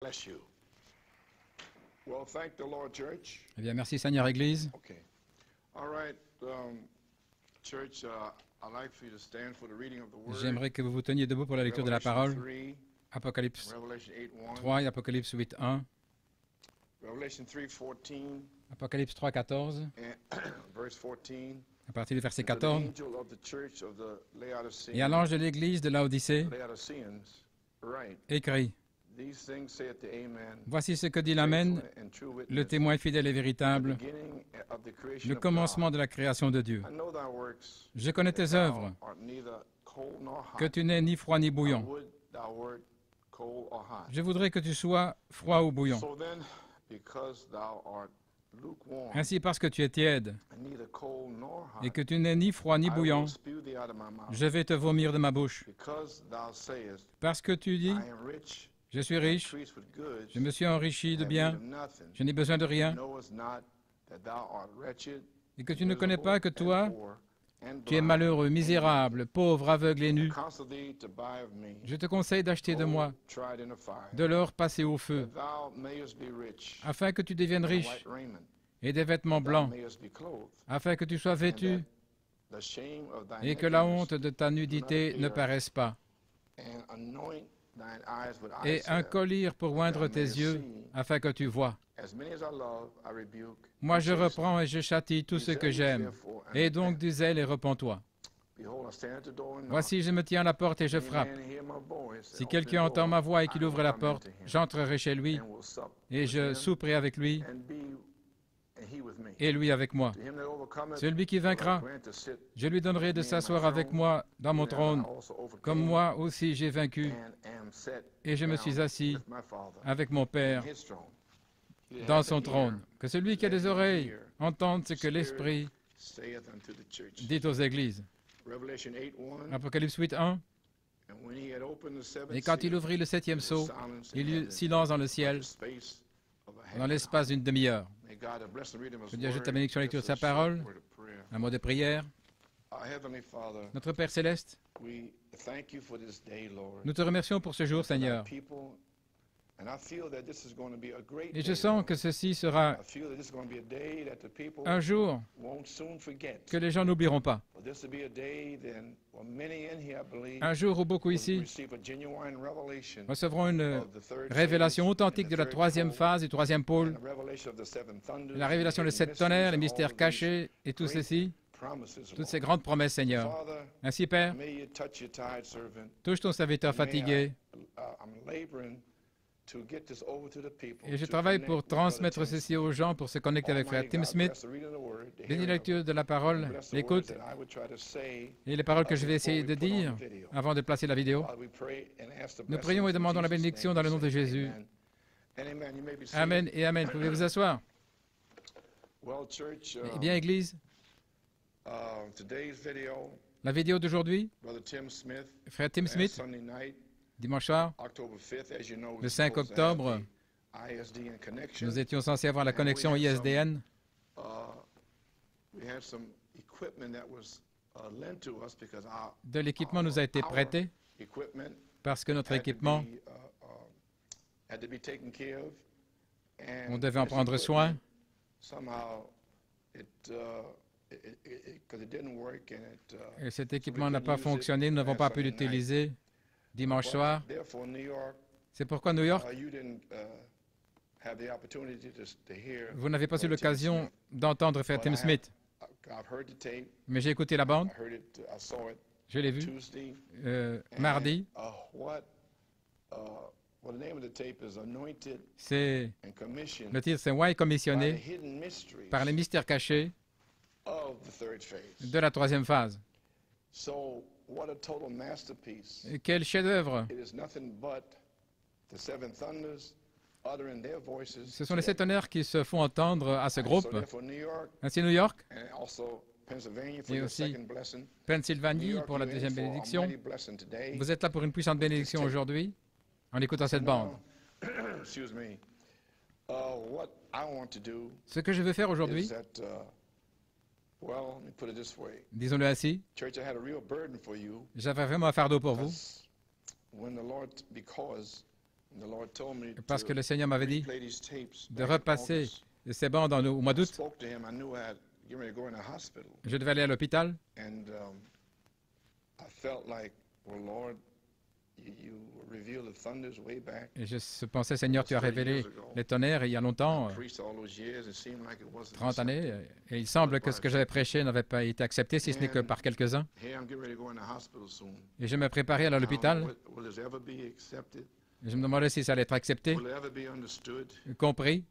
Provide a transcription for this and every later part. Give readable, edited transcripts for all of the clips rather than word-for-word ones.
Bless you. Well, thank the Lord, church. Eh bien, merci Seigneur Église. Okay. All right, church. I'd like for you to stand for the reading of the word. J'aimerais que vous vous teniez debout pour la lecture de la parole. Revelation 3, Apocalypse Revelation 8:1, 3 et Apocalypse 8:1. Revelation 3:14, Apocalypse 3:14, and verse 14. à partir du verset To the 14. angel of the church of the Laodiceans, Et à l'ange de l'église de Laodicée, Laodiceans, write, écrit, these things saith the Amen, voici ce que dit l'Amen, faithful and true le witness, témoin fidèle et the véritable, beginning of the creation le of commencement God. de la création de Dieu. I know thy works, Je connais that tes thou œuvres, art neither cold nor hot. que tu n'es ni froid ni I bouillant. would thou wert cold or hot. Je voudrais que tu sois froid ou bouillant. So then, because thou art lukewarm, Ainsi, parce que tu es tiède and neither cold nor hot, et que tu n'es ni froid ni I bouillant, will spew thee out of my mouth. je vais te vomir de ma bouche. Because thou sayest, Parce que tu dis, I am rich, je suis riche, increased with goods, je me suis enrichi de have need biens, of nothing, je n'ai besoin de rien, knowest not that thou art wretched, et que tu ne connais pas que miserable, toi, and poor, and tu es blind, malheureux, misérable, pauvre, aveugle et nu. I counsel thee to buy of me Je te conseille d'acheter de moi gold tried in the fire, de l'or passé au feu, that thou mayest be rich, afin que tu deviennes and riche, white raiment, et des vêtements thou blancs, mayest be clothed, afin que tu sois and vêtu, that the shame of thy et que la nakedness honte de ta nudité ne paraisse pas, and anoint thine eyes with et eye un salve. collier pour oindre tes yeux, afin que tu vois. As many as I love, I rebuke. Moi and je chasten. reprends et je châtie tous ceux que j'aime. Et donc du zèle et repens-toi. Behold, I stand at the door and knock. Voici, je me tiens à la porte et je If any frappe. man hear my voice, Si and quelqu'un open the entend door, ma voix et qu'il I ouvre will la come porte, into him, j'entrerai chez lui, and will sup et with je him, souperai avec lui, and he with me. et lui avec moi. To him that overcometh, Celui qui will I vaincra, grant to sit je lui donnerai de with me in my s'asseoir avec throne, moi dans mon even as I trône, also overcame comme moi aussi j'ai vaincu, and am set et je me down suis assis with my Father avec mon Père in his throne. He that dans hath son an trône. ear, Que celui qui a des oreilles entende ce que l'Esprit saith unto the church. dit aux églises. Revelation 8:1. Apocalypse 8:1. And when he had opened the seventh Et quand il seal, ouvrit le septième there was sceau, silence in il y eut heaven silence dans le for ciel the space of a half dans an l'espace hour. d'une demi-heure. May God have blessed the reading of Que his Dieu ajoute la word. bénédiction à la lecture de Just sa a short parole. word of prayer. Un mot de prière. Our Heavenly Father, Notre Père céleste, we thank you for this day, Lord. nous te remercions pour ce jour, for thy Seigneur. people. And I feel that this is going to be a great Et je day, sens Lord. que ceci sera I feel that this is going to be a day that the people un jour won't soon forget. que les gens n'oublieront pas. But this will be a day then, well, many in here, I believe, Un jour où beaucoup will ici receive a genuine revelation recevront une of the third révélation phase authentique and de the la third troisième pole, phase, du troisième pôle, and the revelation of the seven thunders, la révélation des and sept mysteries tonnerres, les and all mystères of these cachés et tout great ceci, promises, toutes Lord. ces grandes promesses, Seigneur. Father, Ainsi, Père, may you touch your tired servant. touche ton serviteur fatigué, I'm laboring to get this over to the people, et je to travaille connect pour with Brother transmettre Tim ceci aux gens, pour se connecter avec Frère Almighty Tim God, Smith. bless the reading of the word, the Bénis hearing la of it, lecture de la parole, and bless the l'écoute, words that I would try to say et les paroles que je vais before essayer we de put on dire the video. avant de placer la vidéo. Father, we pray and ask the Nous blessings prions et in demandons la Jesus' bénédiction name. dans le We nom de say Jésus. amen. And amen. You may be seated. Amen et Amen. Pouvez vous asseoir. Well, church, Eh bien, Église, today's video, la vidéo d'aujourd'hui, Brother Tim Smith, Frère Tim last Smith, Sunday night, dimanche soir, October 5th, as you know, le we're 5 supposed to have octobre, the ISD and connection. nous étions censés avoir la connexion ISDN. We had some equipment that was lent to us because De l'équipement nous a été prêté equipment parce que notre had to équipement, be, had to be taken care of. And on devait en this prendre equipment, soin. Somehow, because it didn't work and Et cet équipement n'a pas fonctionné, nous n'avons pas pu l'utiliser dimanche soir. Therefore, New York, C'est pourquoi New York, you didn't have the opportunity to hear. vous n'avez pas eu Brother Tim l'occasion Smith. d'entendre Frère But Tim I Smith. I've heard the tape. Mais j'ai écouté la bande, I heard it. I saw it je l'ai vu, Tuesday. mardi. What the name of the tape is Anointed C'est and Commissioned le titre, c'est Why by the commissionné hidden mysteries par les mystères cachés of the third phase. de la troisième phase. So, what a total masterpiece. Et quel chef-d'œuvre! It is nothing but the seven thunders uttering their voices. Ce sont les sept tonnerres qui se font entendre à ce groupe. So therefore, New York Ainsi New York, and also Pennsylvania for et your aussi second blessing. New Pennsylvanie York, pour la you're in deuxième for a bénédiction. mighty blessing today. Vous êtes là pour une puissante bénédiction aujourd'hui en écoutant cette bande. Now, excuse me. What I want to do Ce que je veux faire is aujourd'hui, that, well, let me put it this way. disons-le ainsi, Church, I had a real burden for you. j'avais vraiment un fardeau pour vous, When the Lord, because The Lord told me parce que to le Seigneur m'avait dit replay these tapes de back in repasser August. ces bandes au mois I d'août. spoke to him. I knew I had getting ready to go in the hospital, Je devais aller à l'hôpital and I felt like, well, Lord, you revealed the thunders way back. et je pensais, Seigneur, tu as révélé les tonnerres il y a longtemps, I preached all those years. It seemed like it wasn't 30 années, accepted. et il semble que ce que j'avais prêché n'avait pas été accepté, si ce n'est que par quelques-uns. Here I'm getting ready to go in the hospital soon. Et je me préparais à aller à I don't l'hôpital. know, will this ever be accepted? Je me demandais si ça allait être accepté, Will it ever be understood? compris.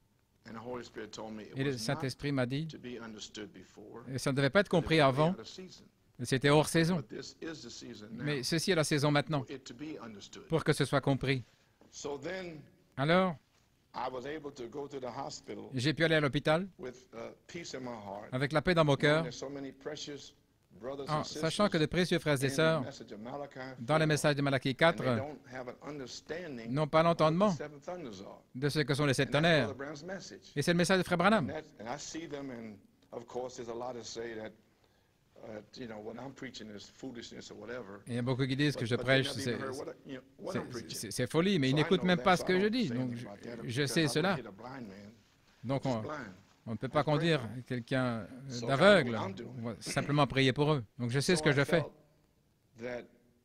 And the Holy Spirit told me it Et le was not Saint-Esprit m'a dit, to be understood before. et ça ne devait pas être compris It was avant, out of season. c'était hors saison. But this is the season now Mais ceci est la saison maintenant, for it to be understood. pour que ce soit compris. So then Alors, I was able to go to the hospital j'ai pu aller à l'hôpital with peace in my heart, avec la paix dans mon knowing cœur, there's so many precious brothers en and sachant que sisters de précieux frères et in the sœurs, message of Malachi dans le 4, message de Malachie and 4, they don't have an understanding n'ont pas of what l'entendement the seven thunders are. de ce que sont les sept And that's tonnerres. Brother Branham's message. Et c'est le message de Frère Branham. And I see them, and of course, there's a lot to say that, what I'm preaching is foolishness or whatever. Et il y a beaucoup qui disent que je But they prêche, never even heard what I'm preaching. c'est folie, mais ils So I n'écoutent know même that, pas so ce I que je don't dis. say Donc, anything about that, je because sais I wouldn't cela. hit a blind man. Donc, He's on blind. ne peut pas conduire quelqu'un So I d'aveugle. know what I'm doing. On va simplement prier pour eux. Donc, je sais ce que je fais.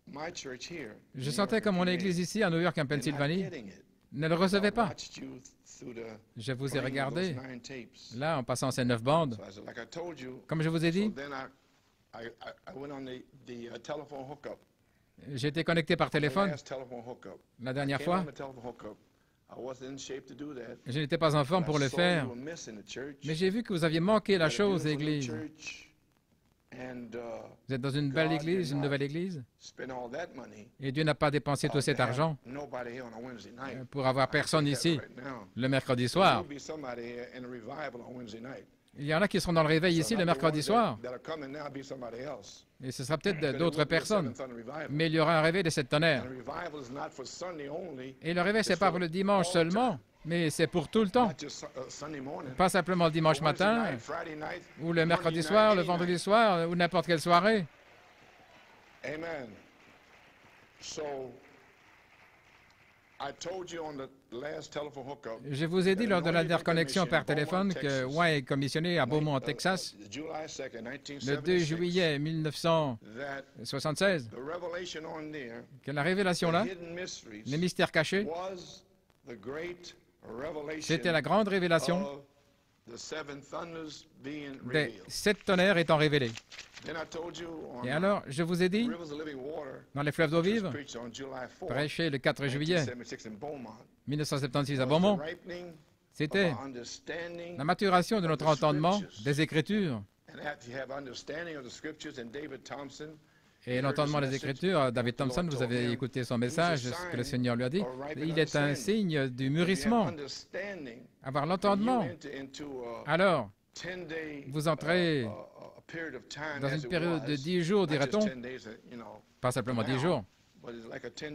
My church here, Je sentais que mon église ici, à New York, en they're not Pennsylvanie, getting it. ne le recevait I pas. watched you through the Je vous ai playing of those regardé, 9 tapes. là, en passant ces 9 bandes. So I said, like I told you, Comme je vous ai so dit, then I went on the telephone hookup. j'ai été connecté par The téléphone last telephone hookup. la dernière Came fois. on the telephone hookup. I wasn't in shape to do that. Je n'étais pas en forme But pour I le saw faire, you were missing the church. mais j'ai vu que vous aviez manqué la Had a chose, beautiful new Église. church, and Vous êtes dans une belle God église, did une not nouvelle église, spend all that money et Dieu n'a pas dépensé tout cet to have argent nobody here on a Wednesday night. pour avoir I can personne tell you that ici right now. le mercredi There soir. will be somebody here in a revival on Wednesday night. Il y en a qui seront dans le réveil So ici not le the mercredi ones soir, that are coming now, be somebody else. et ce sera peut-être But it d'autres will be a personnes, Seventh Thunder revival. mais il y aura un réveil de cette tonnerre. And revival is not for Sunday only, Et le réveil, c'est it's pas for pour le dimanche all seulement, time. mais c'est pour tout le temps. Not just Sunday morning. Pas simplement le dimanche But Wednesday matin, night, Friday night, ou le mercredi Monday soir, night, le any vendredi night. soir, ou n'importe quelle soirée. Amen. So, I told you on the last telephone hookup. Je vous ai dit lors de la dernière connexion par téléphone que Ouin est commissionné à Beaumont, Texas, July 2nd, le 2 1976, juillet 1976, that the revelation on there, que la révélation là, the hidden mysteries, les mystères cachés, was the great revelation c'était la grande révélation of the seven thunders being des revealed. 7 tonnerres étant révélés. Then I told you on Et alors, je vous ai dit, Rivers of Living Water, dans les fleuves d'eau which was vive, preached on July 4th, prêché le 4 juillet 1976 in Beaumont, 1976 à was the Beaumont, ripening of c'était our understanding, la maturation de notre entendement des Écritures. and after you have understanding of the scriptures, and David Thompson, Et l'entendement des Écritures, David Thompson, vous avez écouté son message, ce que le Seigneur lui a dit. Il est un signe du mûrissement. Avoir l'entendement, alors vous entrez dans une période de 10 jours, dirait-on, pas simplement 10 jours,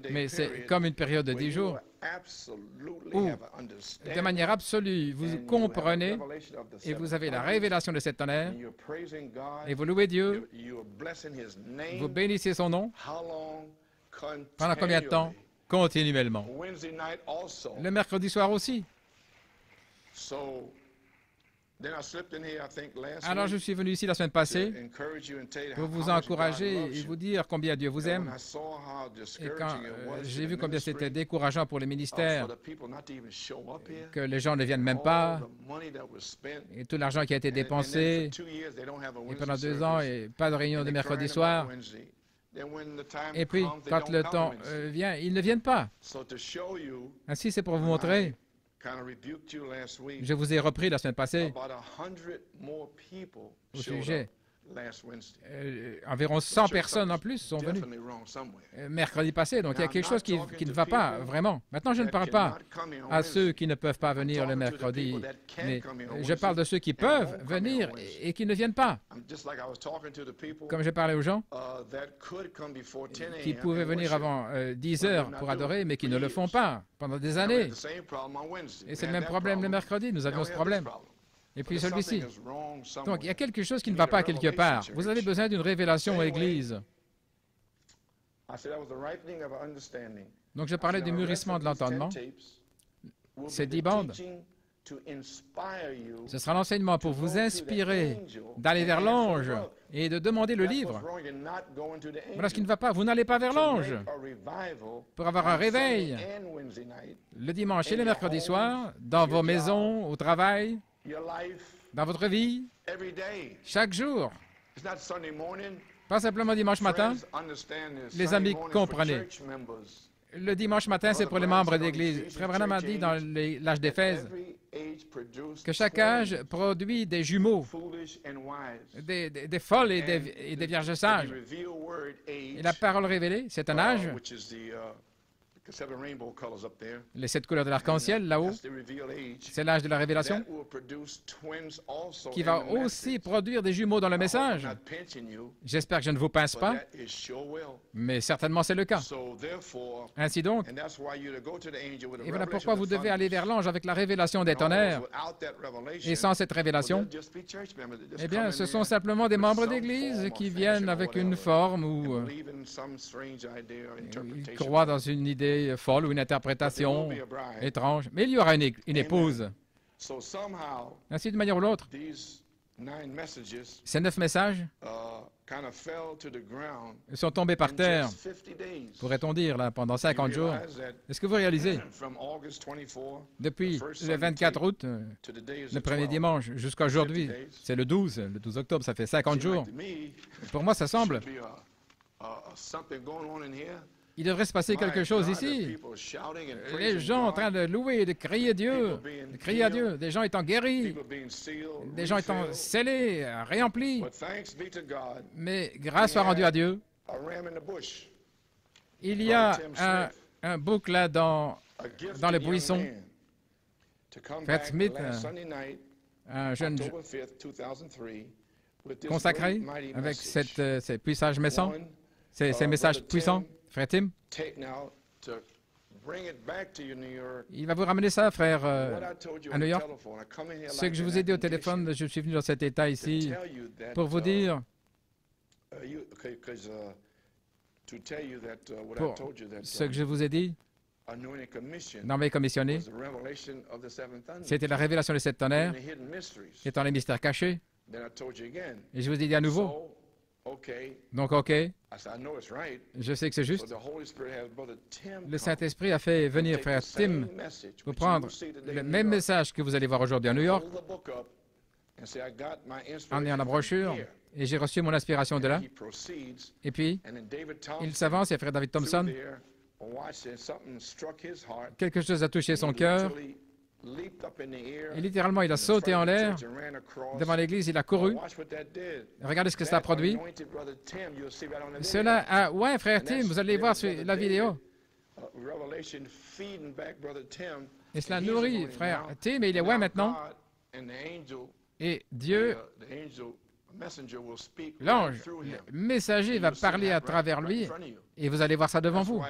mais c'est comme une période de 10 jours où, de manière absolue, vous comprenez et vous avez la révélation de cette tonnerre et vous louez Dieu, vous bénissez son nom pendant combien de temps? Continuellement. Le mercredi soir aussi. Alors je suis venu ici la semaine passée pour vous encourager et vous dire combien Dieu vous aime. Et quand j'ai vu combien c'était décourageant pour les ministères, que les gens ne viennent même pas, et tout l'argent qui a été dépensé, et pendant 2 ans, et pas de réunion de mercredi soir, et puis quand le temps vient, ils ne viennent pas. Ainsi, c'est pour vous montrer. Je vous ai repris la semaine passée au sujet. Environ 100 personnes en plus sont venues mercredi passé, donc il y a quelque chose qui ne va pas vraiment. Maintenant, je ne parle pas à ceux qui ne peuvent pas venir le mercredi, mais je parle de ceux qui peuvent venir et qui ne viennent pas. Comme je parlais aux gens qui pouvaient venir avant 10 heures pour adorer, mais qui ne le font pas pendant des années. Et c'est le même problème le mercredi, nous avions ce problème. Et puis celui-ci. Donc, il y a quelque chose qui ne va pas quelque part. Vous avez besoin d'une révélation, Église. Donc je parlais du mûrissement de l'entendement. Ces 10 bandes, ce sera l'enseignement pour vous inspirer d'aller vers l'ange et de demander le livre. Voilà ce qui ne va pas. Vous n'allez pas vers l'ange pour avoir un réveil le dimanche et le mercredi soir, dans vos maisons, au travail, dans votre vie, chaque jour. Pas simplement dimanche matin. Les amis, comprenez. Le dimanche matin, c'est pour les membres d'Église. Frère Branham a dit dans l'âge d'Éphèse que chaque âge produit des jumeaux, des folles et des vierges sages. Et la parole révélée, c'est un âge, les 7 couleurs de l'arc-en-ciel là-haut, c'est l'âge de la révélation, qui va aussi produire des jumeaux dans le message. J'espère que je ne vous pince pas, mais certainement c'est le cas. Ainsi donc, et voilà pourquoi vous devez aller vers l'ange avec la révélation des tonnerres. Et sans cette révélation, eh bien, ce sont simplement des membres d'Église qui viennent avec une forme ou ils croient dans une idée folle ou une interprétation étrange. Mais il y aura une épouse. Ainsi, d'une manière ou l'autre, ces 9 messages sont tombés par terre, pourrait-on dire, là, pendant 50 jours. Est-ce que vous réalisez, depuis le 24 août, le premier dimanche, jusqu'à aujourd'hui, c'est le 12 octobre, ça fait 50 jours. Pour moi, ça semble... Il devrait se passer quelque chose ici. Les gens en train de louer, de crier Dieu, de crier à Dieu, des gens étant guéris, des gens étant scellés, réemplis. Mais grâce soit rendue à Dieu, il y a un bouc là dans le buisson. Fred Smith, un jeune consacré avec ces puissages méchants, ces messages puissants. Frère Tim, il va vous ramener ça, frère, à New York. Ce que je vous ai dit au téléphone, je suis venu dans cet état ici pour vous dire, pour ce que je vous ai dit, dans mes commissionnés, c'était la révélation des 7 tonnerres, étant les mystères cachés. Et je vous ai dit à nouveau, donc, OK, je sais que c'est juste. Le Saint-Esprit a fait venir frère Tim pour prendre le même message que vous allez voir aujourd'hui à New York, en ayant la brochure, et j'ai reçu mon inspiration de là. Et puis, il s'avance, et frère David Thompson, quelque chose a touché son cœur. Et littéralement, il a sauté en l'air devant l'église, il a couru. Regardez ce que ça a produit. Cela a... Ouais, frère Tim, vous allez voir sur la vidéo. Et cela nourrit frère Tim, et il est ouais maintenant. Et Dieu, l'ange, le messager va parler à travers lui, et vous allez voir ça devant vous.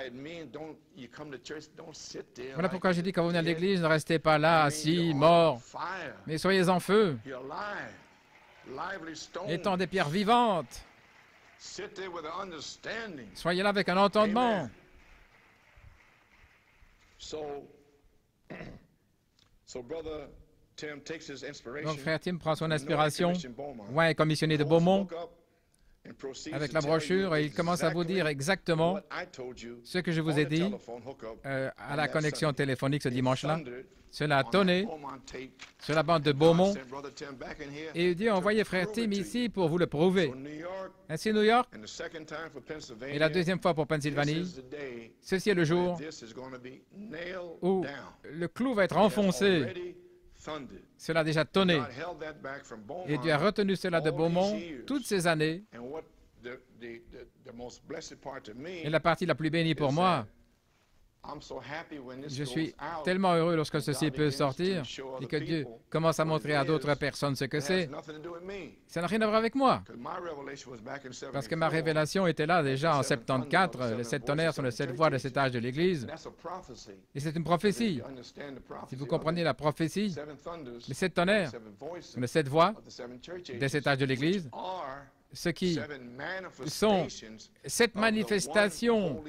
Voilà pourquoi j'ai dit quand vous venez à l'église, ne restez pas là, assis, morts, mais soyez en feu, étant des pierres vivantes. Soyez là avec un entendement. Donc, frère Tim prend son inspiration, ouais, commissionné de Beaumont, avec la brochure, et il commence à vous dire exactement ce que je vous ai dit à la connexion téléphonique ce dimanche-là. Cela a tonné sur la bande de Beaumont, et il dit, envoyez frère Tim ici pour vous le prouver. Ainsi, New York, et la deuxième fois pour Pennsylvanie, ceci est le jour où le clou va être enfoncé. Cela a déjà tonné. Et Dieu a retenu cela de Beaumont toutes ces années. Et la partie la plus bénie pour moi, je suis tellement heureux lorsque ceci peut sortir et que Dieu commence à montrer à d'autres personnes ce que c'est. Ça n'a rien à voir avec moi. Parce que ma révélation était là déjà en 74. Les 7 tonnerres sont les 7 voies de cet âge de l'Église. Et c'est une prophétie. Si vous comprenez la prophétie, les 7 tonnerres sont les 7 voies de cet âge de l'Église ce qui sont 7 manifestations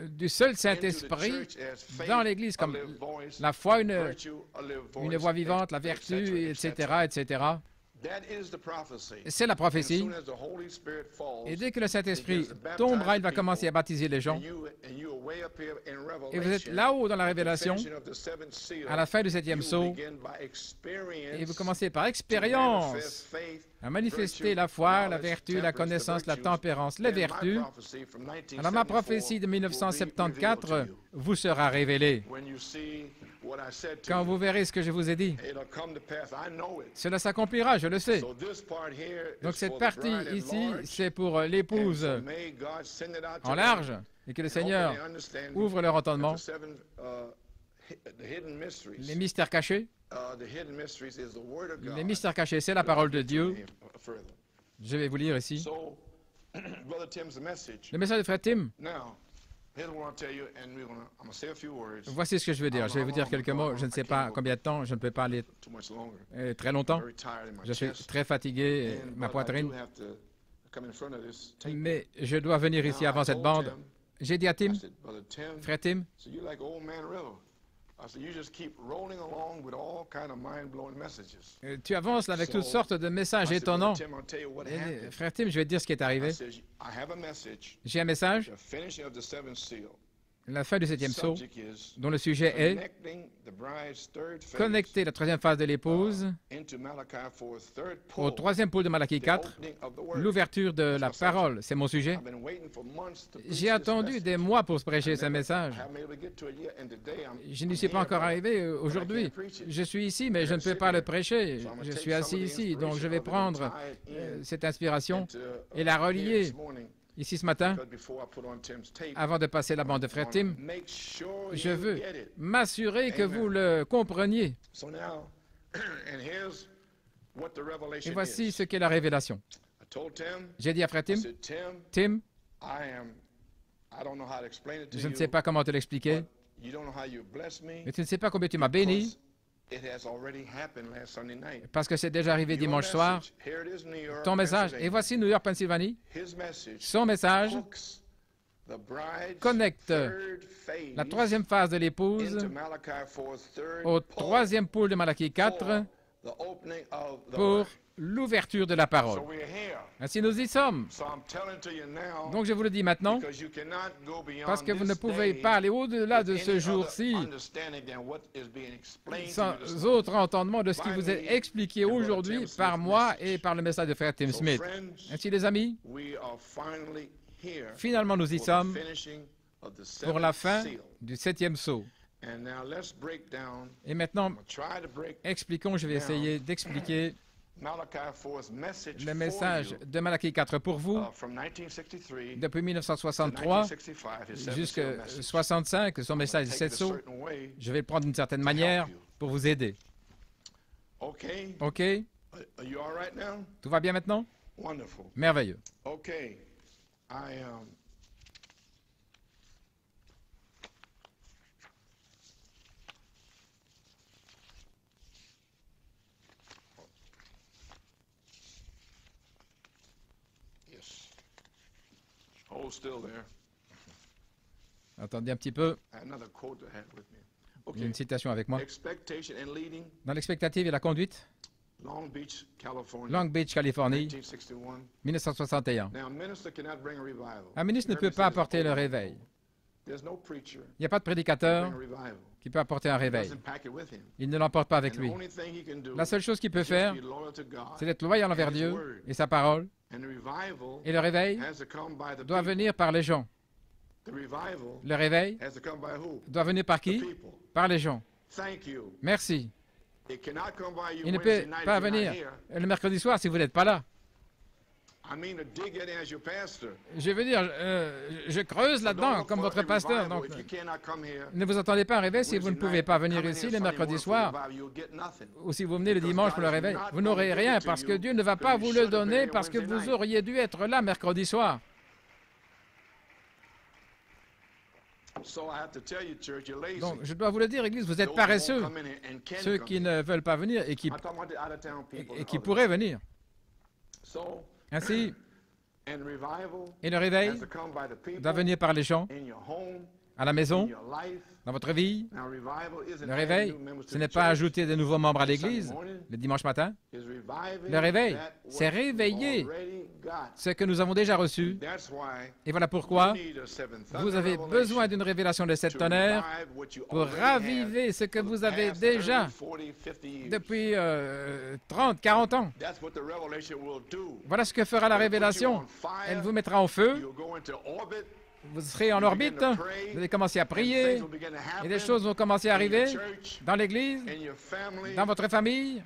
du seul Saint-Esprit dans l'Église, comme la foi, une voix vivante, la vertu, etc., etc. C'est la prophétie. Et dès que le Saint-Esprit tombera, il va commencer à baptiser les gens. Et vous êtes là-haut dans la révélation, à la fin du 7e sceau, et vous commencez par expérience à manifester la foi, la vertu, la connaissance, la tempérance, les vertus. Alors ma prophétie de 1974 vous sera révélée. Quand vous verrez ce que je vous ai dit, cela s'accomplira, je le sais. Donc cette partie ici, c'est pour l'épouse en large, et que le Seigneur ouvre leur entendement. Les mystères cachés. Les mystères cachés, c'est la parole de Dieu. Je vais vous lire ici. Le message de Frère Tim. Voici ce que je veux dire. Je vais vous dire quelques mots. Je ne sais pas combien de temps. Je ne peux pas aller très longtemps. Je suis très fatigué, ma poitrine. Mais je dois venir ici avant cette bande. J'ai dit à Tim, Frère Tim, tu avances là avec toutes sortes de messages étonnants. Et, Frère Tim, je vais te dire ce qui est arrivé. J'ai un message, la fin du 7e sceau, dont le sujet est connecter la troisième phase de l'épouse au troisième pôle de Malachie 4, l'ouverture de la parole. C'est mon sujet. J'ai attendu des mois pour prêcher ce message. Je n'y suis pas encore arrivé aujourd'hui. Je suis ici, mais je ne peux pas le prêcher. Je suis assis ici, donc je vais prendre cette inspiration et la relier ici ce matin, avant de passer la bande de Frère Tim. Je veux m'assurer que vous le compreniez. Et voici ce qu'est la révélation. J'ai dit à Frère Tim, Tim, je ne sais pas comment te l'expliquer, mais tu ne sais pas combien tu m'as béni, parce que c'est déjà arrivé dimanche soir. Ton message, et voici New York, Pennsylvanie. Son message connecte la troisième phase de l'épouse au troisième pôle de Malachie 4 pour l'ouverture de la parole. Ainsi nous y sommes. Donc je vous le dis maintenant, parce que vous ne pouvez pas aller au-delà de ce jour-ci sans autre entendement de ce qui vous est expliqué aujourd'hui par moi et par le message de Frère Tim Smith. Ainsi les amis, finalement nous y sommes pour la fin du 7e sceau. Et maintenant, expliquons, je vais essayer d'expliquer le message de Malachie 4 pour vous, depuis 1963 jusqu'à 1965, son message de 7 sceaux. Je vais le prendre d'une certaine manière pour vous aider. OK? Tout va bien maintenant? Merveilleux. Attendez un petit peu. J'ai une citation avec moi. Dans l'expectative et la conduite, Long Beach, Californie, 1961. Un ministre ne peut pas apporter le réveil. Il n'y a pas de prédicateur qui peut apporter un réveil. Il ne l'emporte pas avec lui. La seule chose qu'il peut faire, c'est d'être loyal envers Dieu et sa parole. Et le réveil doit venir par les gens. Le réveil doit venir par qui? Par les gens. Merci. Il ne peut pas venir le mercredi soir si vous n'êtes pas là. Je veux dire, je creuse là-dedans comme votre pasteur. Donc, ne vous attendez pas à un réveil si vous ne pouvez pas venir ici le mercredi soir ou si vous venez le dimanche pour le réveil. Vous n'aurez rien parce que Dieu ne va pas vous le donner parce que vous auriez dû être là mercredi soir. Donc, je dois vous le dire, Église, vous êtes paresseux, ceux qui ne veulent pas venir et qui pourraient venir. Ainsi, et le réveil doit venir par les gens, à la maison, dans votre vie. Le réveil, ce n'est pas ajouter de nouveaux membres à l'Église le dimanche matin. Le réveil, c'est réveiller ce que nous avons déjà reçu. Et voilà pourquoi vous avez besoin d'une révélation de 7 tonnerres pour raviver ce que vous avez déjà depuis 30, 40 ans. Voilà ce que fera la révélation. Elle vous mettra en feu. Vous serez en orbite, vous allez commencer à prier, et des choses vont commencer à arriver dans l'Église, dans votre famille,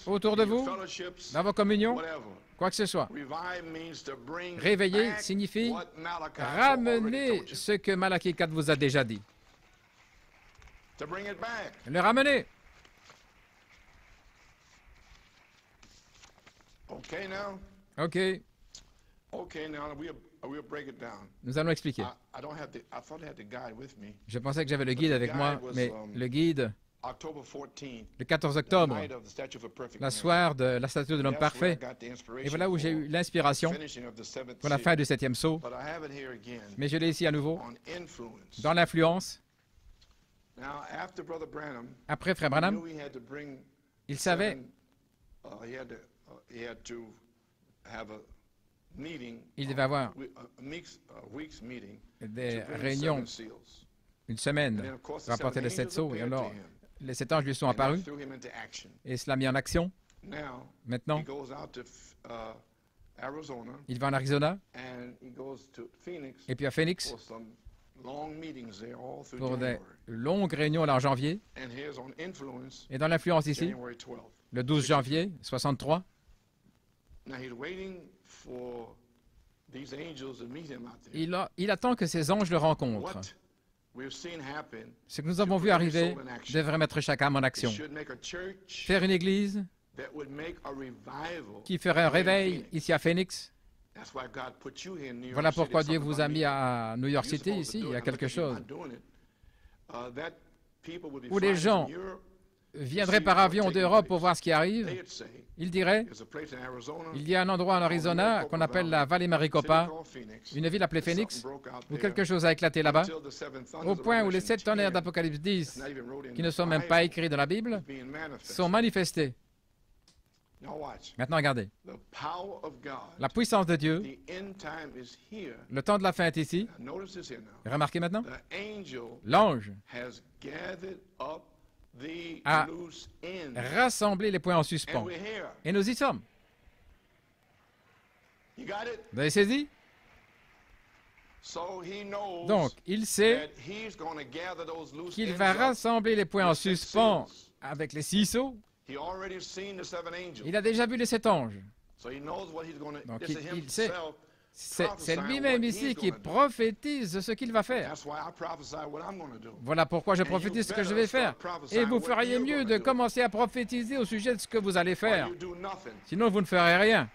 autour de vous, dans vos communions, quoi que ce soit. Réveiller signifie ramener ce que Malachie 4 vous a déjà dit. Le ramener. OK. Nous allons expliquer. Je pensais que j'avais le guide avec moi, mais le guide, le 14 octobre, la soirée de la statue de l'homme parfait, et voilà où j'ai eu l'inspiration pour la fin du 7e sceau, mais je l'ai ici à nouveau, dans l'influence. Après Frère Branham, il savait il devait avoir des réunions, une semaine, pour apporter les 7 sceaux. Et alors, les 7 anges lui sont apparus, et cela mis en action. Maintenant, il va en Arizona, et puis à Phoenix, pour des longues réunions là en janvier. Et dans l'influence ici, le 12 janvier 63, il attend que ces anges le rencontrent. Ce que nous avons vu arriver devrait mettre chaque âme en action. Faire une église qui ferait un réveil ici à Phoenix. Voilà pourquoi Dieu vous a mis à New York City, ici. Il y a quelque chose où les gens viendraient par avion d'Europe pour voir ce qui arrive. Ils diraient, il y a un endroit en Arizona qu'on appelle la vallée Maricopa, une ville appelée Phoenix, où quelque chose a éclaté là-bas, au point où les 7 tonnerres d'Apocalypse 10, qui ne sont même pas écrits dans la Bible, sont manifestés. Maintenant, regardez. La puissance de Dieu, le temps de la fin est ici. Remarquez maintenant, l'ange a rassemblé les points en suspens. Et nous y sommes. Vous avez saisi? Donc, il sait qu'il va rassembler les points en suspens avec les 6 sceaux. Il a déjà vu les 7 anges. Donc, il sait. C'est lui-même ici qui prophétise ce qu'il va faire. Voilà pourquoi je prophétise ce que je vais faire. Et vous feriez mieux de commencer à prophétiser au sujet de ce que vous allez faire. Sinon, vous ne ferez rien.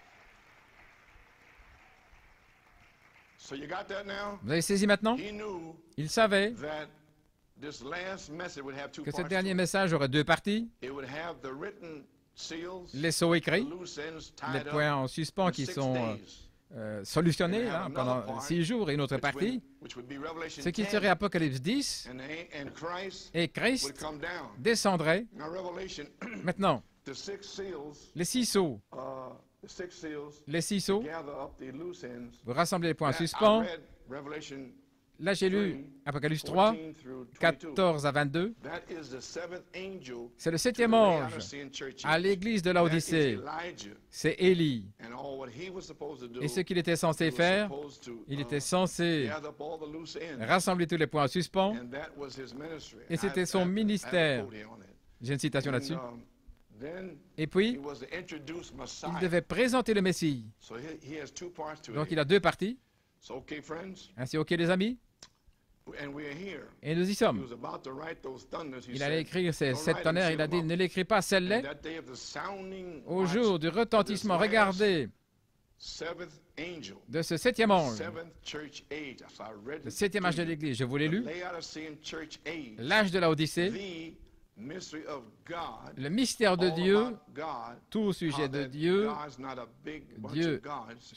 Vous avez saisi maintenant? Il savait que ce dernier message aurait 2 parties. Les sceaux écrits, les points en suspens qui sont solutionnés là, pendant 6 jours, et une autre partie, ce qui serait Apocalypse 10, et Christ descendrait. Maintenant, les 6 sceaux, vous rassemblez les points en suspens. Là, j'ai lu Apocalypse 3, 14 à 22. C'est le 7e ange à l'église de Laodicée. C'est Élie. Et ce qu'il était censé faire, il était censé rassembler tous les points en suspens. Et c'était son ministère. J'ai une citation là-dessus. Et puis, il devait présenter le Messie. Donc, il a 2 parties. Ainsi, OK, les amis? Et nous y sommes. Il allait écrire ces 7 tonnerres. Il a dit, ne l'écris pas, celle-là. Au jour du retentissement, regardez, de ce 7e ange, le 7e âge de l'Église, je vous l'ai lu, l'âge de la Odyssée, Le mystère de Dieu, tout au sujet de Dieu, Dieu,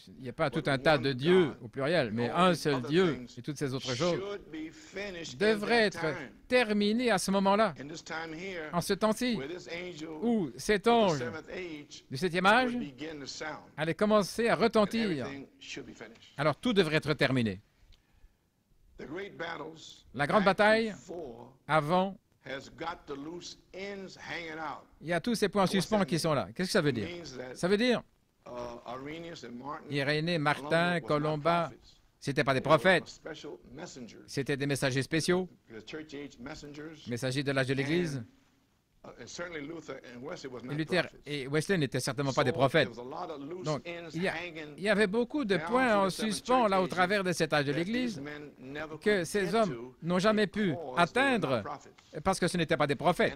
il n'y a pas tout un tas de dieux au pluriel, mais un seul Dieu et toutes ces autres choses devraient être terminées à ce moment-là, en ce temps-ci, où cet ange du 7e âge allait commencer à retentir. Alors tout devrait être terminé. La grande bataille, avant, il y a tous ces points en suspens qui sont là. Qu'est-ce que ça veut dire? Ça veut dire Irénée, Martin, Colomba, ce n'étaient pas des prophètes, c'était des messagers spéciaux, messagers de l'âge de l'Église. Et Luther et Wesley n'étaient certainement pas des prophètes. Donc, il y avait beaucoup de points en suspens là au travers de cet âge de l'Église que ces hommes n'ont jamais pu atteindre parce que ce n'étaient pas des prophètes.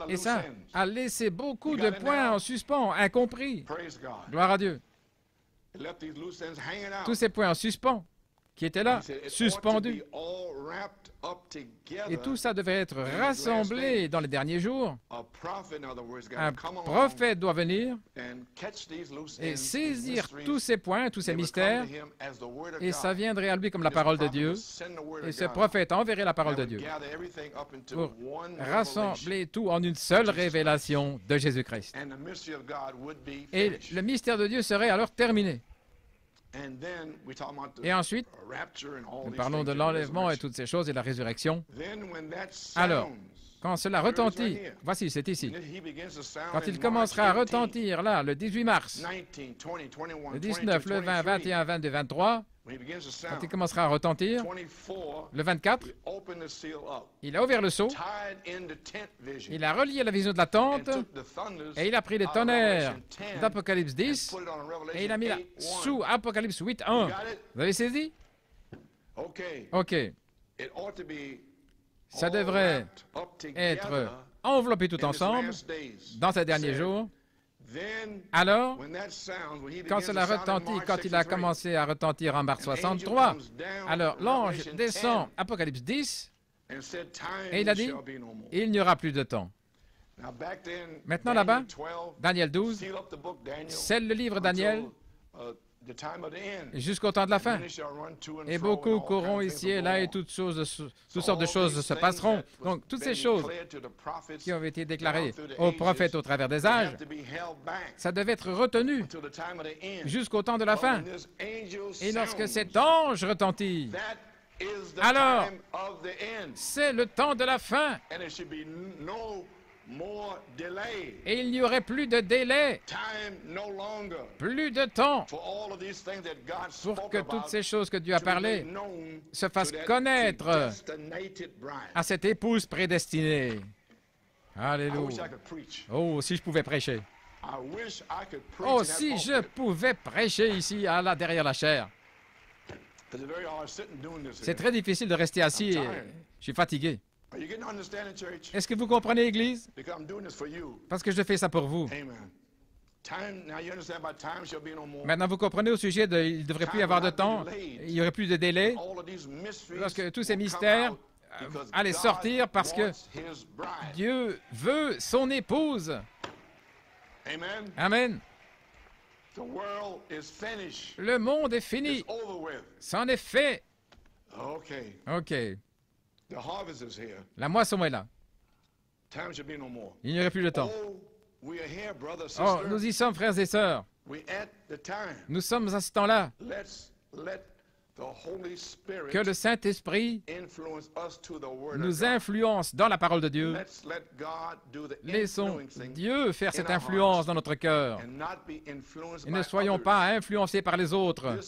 Et ça a laissé beaucoup de points en suspens, incompris. Gloire à Dieu. Tous ces points en suspens qui étaient là, suspendus. Et tout ça devait être rassemblé dans les derniers jours. Un prophète doit venir et saisir tous ces points, tous ces mystères, et ça viendrait à lui comme la parole de Dieu. Et ce prophète enverrait la parole de Dieu pour rassembler tout en une seule révélation de Jésus-Christ. Et le mystère de Dieu serait alors terminé. Et ensuite, nous parlons de l'enlèvement et toutes ces choses et la résurrection. Alors, quand cela retentit, voici, c'est ici. Quand il commencera à retentir, là, le 18 mars, le 19, le 20, 21, 22, 23, quand il commencera à retentir, le 24, il a ouvert le sceau, il a relié la vision de la tente, et il a pris les tonnerres d'Apocalypse 10, et il a mis là, sous Apocalypse 8, 1. Vous avez saisi? OK. Ça devrait être enveloppé tout ensemble dans ces derniers jours. Alors, quand cela retentit, quand il a commencé à retentir en mars 63, alors l'ange descend, Apocalypse 10, et il a dit, il n'y aura plus de temps. Maintenant là-bas, Daniel 12, scelle le livre Daniel jusqu'au temps de la fin. Et beaucoup courront ici et là et toutes sortes de choses se passeront. Donc, toutes ces choses qui ont été déclarées aux prophètes au travers des âges, ça devait être retenu jusqu'au temps de la fin. Et lorsque cet ange retentit, alors, c'est le temps de la fin. Et il n'y aurait plus de délai, plus de temps pour que toutes ces choses que Dieu a parlé se fassent connaître à cette épouse prédestinée. Alléluia. Oh, si je pouvais prêcher. Oh, si je pouvais prêcher ici, derrière la chair. C'est très difficile de rester assis. Je suis fatigué. Est-ce que vous comprenez, Église? Parce que je fais ça pour vous. Maintenant, vous comprenez au sujet de il ne devrait plus y avoir de temps, il n'y aurait plus de délai, lorsque tous ces mystères allaient sortir parce que Dieu veut son épouse. Amen. Le monde est fini. C'en est fait. OK. La moisson est là. Il n'y aurait plus de temps. Oh, nous y sommes, frères et sœurs. Nous sommes à ce temps-là. Que le Saint-Esprit nous influence dans la parole de Dieu. Laissons Dieu faire cette influence dans notre cœur. Et ne soyons pas influencés par les autres.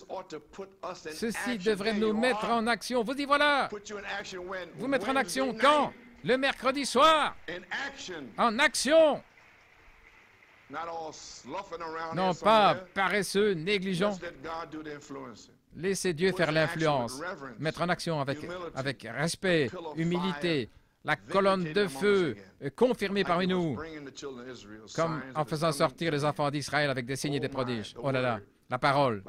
Ceci devrait nous mettre en action. Vous y voilà. Vous mettre en action quand? Le mercredi soir. En action. Non pas paresseux, négligents. Laissez Dieu faire l'influence, mettre en action avec respect, humilité, la colonne de feu confirmée parmi nous, comme en faisant sortir les enfants d'Israël avec des signes et des prodiges. Oh là là, la parole.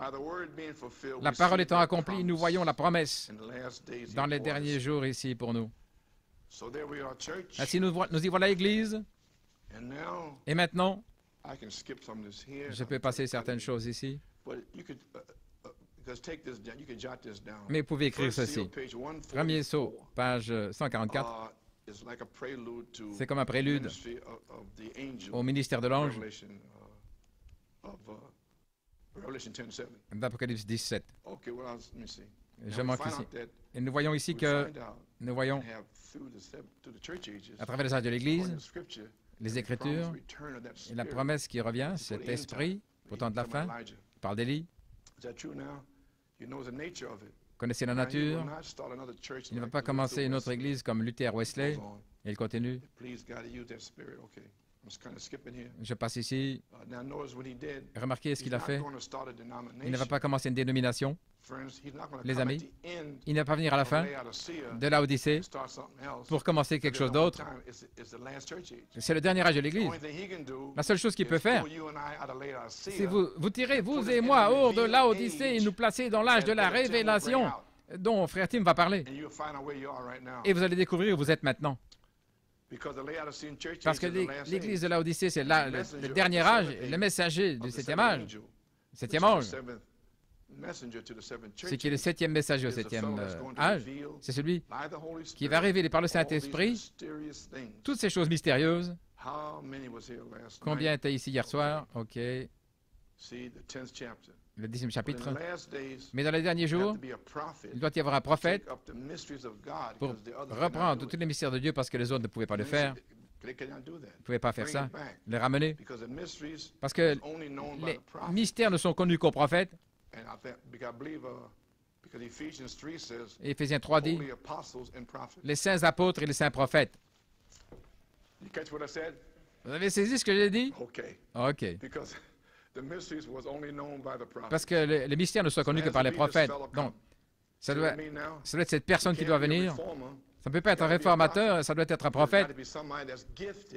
La parole étant accomplie, nous voyons la promesse dans les derniers jours ici pour nous. Ainsi, nous y voilà, Église. Et maintenant, je peux passer certaines choses ici. Mais vous pouvez écrire ceci. Premier saut, page 144. C'est comme un prélude au ministère de l'ange d'Apocalypse 17. Je manque ici. Et nous voyons ici que nous voyons à travers les âges de l'Église, les Écritures et la promesse qui revient, cet esprit, au temps de la fin, par d'Élie. Connaissez la nature. Il ne va pas commencer une autre église comme Luther, Wesley. Et il continue. Je passe ici. Remarquez ce qu'il a fait. Il ne va pas commencer une dénomination. Les amis, il ne va pas venir à la fin de Laodicée pour commencer quelque chose d'autre. C'est le dernier âge de l'Église. La seule chose qu'il peut faire, c'est vous tirez, vous et moi, hors de Laodicée et nous placer dans l'âge de la révélation dont Frère Tim va parler. Et vous allez découvrir où vous êtes maintenant. Parce que l'Église de Laodicée, c'est le dernier âge, le messager du septième âge. Septième ange. C'est qui est le septième messager au septième âge. C'est celui qui va révéler par le Saint-Esprit toutes ces choses mystérieuses. Combien étaient ici hier soir? OK. Le 10e chapitre. Mais dans les derniers jours, il doit y avoir un prophète pour reprendre tous les mystères de Dieu parce que les autres ne pouvaient pas le faire. Ils ne pouvaient pas faire ça, les ramener. Parce que les mystères ne sont connus qu'aux prophètes. Et Éphésiens 3 dit les saints apôtres et les saints prophètes. Vous avez saisi ce que j'ai dit? OK. Parce que les mystères ne sont connus que par les prophètes. Donc, ça doit être cette personne qui doit venir. Ça ne peut pas être un réformateur, ça doit être un prophète.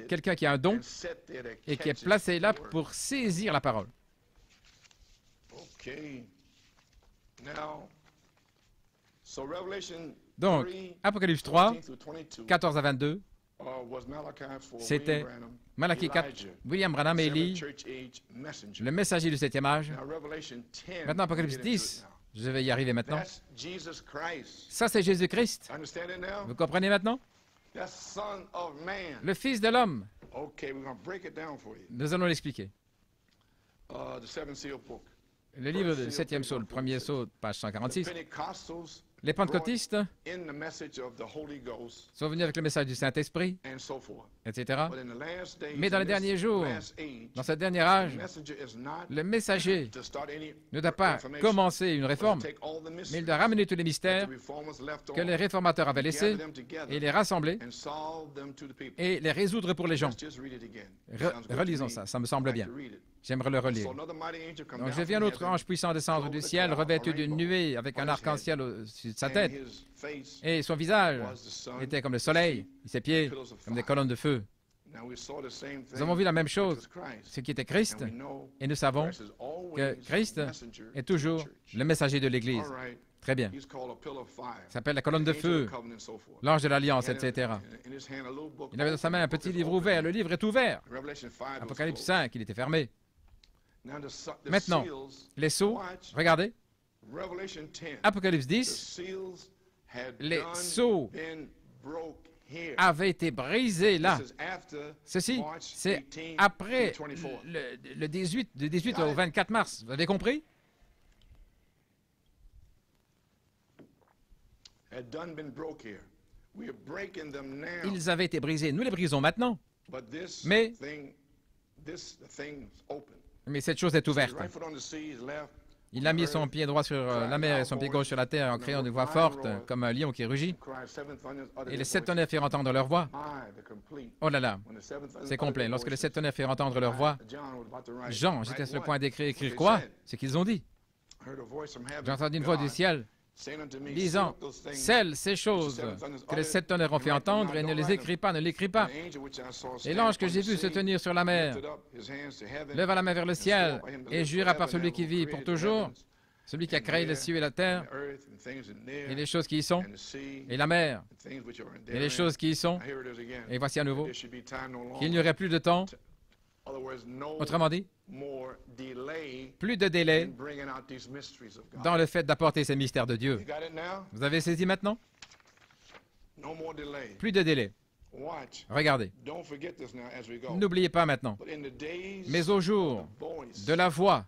Quelqu'un qui a un don et qui est placé là pour saisir la parole. Donc, Apocalypse 3, 14 à 22, c'était Malachie 4, William Branham et Élie, le messager du septième âge. Maintenant, Apocalypse 10, je vais y arriver maintenant. Ça, c'est Jésus-Christ. Vous comprenez maintenant? Le Fils de l'homme. Nous allons l'expliquer. Le livre du septième saut, le premier saut, page 146. Les pentecôtistes sont venus avec le message du Saint-Esprit, etc. Mais dans les derniers jours, dans ce dernier âge, le messager ne doit pas commencer une réforme, mais il doit ramener tous les mystères que les réformateurs avaient laissés et les rassembler et les résoudre pour les gens. Relisons ça, ça me semble bien. J'aimerais le relire. Donc, je vis un autre ange puissant descendre du ciel, revêtu d'une nuée avec un arc-en-ciel au-dessus de sa tête. Et son visage était comme le soleil, et ses pieds comme des colonnes de feu. Nous avons vu la même chose, ce qui était Christ, et nous savons que Christ est toujours le messager de l'Église. Très bien. Il s'appelle la colonne de feu, l'ange de l'Alliance, etc. Il avait dans sa main un petit livre ouvert. Le livre est ouvert. Apocalypse 5, il était fermé. Maintenant, les sceaux, regardez. Apocalypse 10, les sceaux avaient été brisés là. Ceci, c'est après le 18 au 24 mars. Vous avez compris? Ils avaient été brisés. Nous les brisons maintenant. Mais cette chose est ouverte. Il a mis son pied droit sur la mer et son pied gauche sur la terre en criant d'une voix forte, comme un lion qui rugit. Et les sept tonnerres firent entendre leur voix. Oh là là, c'est complet. Lorsque les sept tonnerres firent entendre leur voix, Jean, j'étais sur le point d'écrire quoi? Ce qu'ils ont dit. J'ai entendu une voix du ciel disant, scelle ces choses que les sept tonnerres ont fait entendre et ne les écris pas, ne l'écris pas. Et l'ange que j'ai vu se tenir sur la mer leva la main vers le ciel et jura par celui qui vit pour toujours celui qui a créé les cieux et la terre, et les choses qui y sont, et la mer, et les choses qui y sont, et voici à nouveau, qu'il n'y aurait plus de temps, autrement dit, plus de délai dans le fait d'apporter ces mystères de Dieu. Vous avez saisi maintenant? Plus de délai. Regardez. N'oubliez pas maintenant. Mais au jour de la voix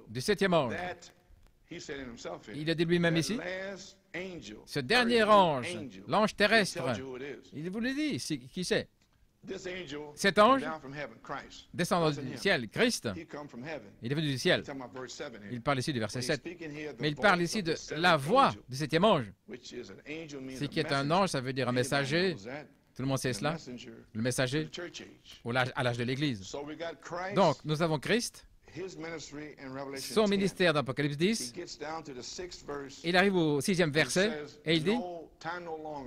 du septième ange, il a dit lui-même ici, ce dernier ange, l'ange terrestre, il vous le dit, qui c'est? Cet ange, descendant du ciel, Christ, il est venu du ciel. Il parle ici du verset 7. Mais il parle ici de la voix du septième ange. Ce qui est un ange, ça veut dire un messager. Tout le monde sait cela. Le messager à l'âge de l'Église. Donc, nous avons Christ. Son ministère d'Apocalypse 10, il arrive au 6e verset et il dit,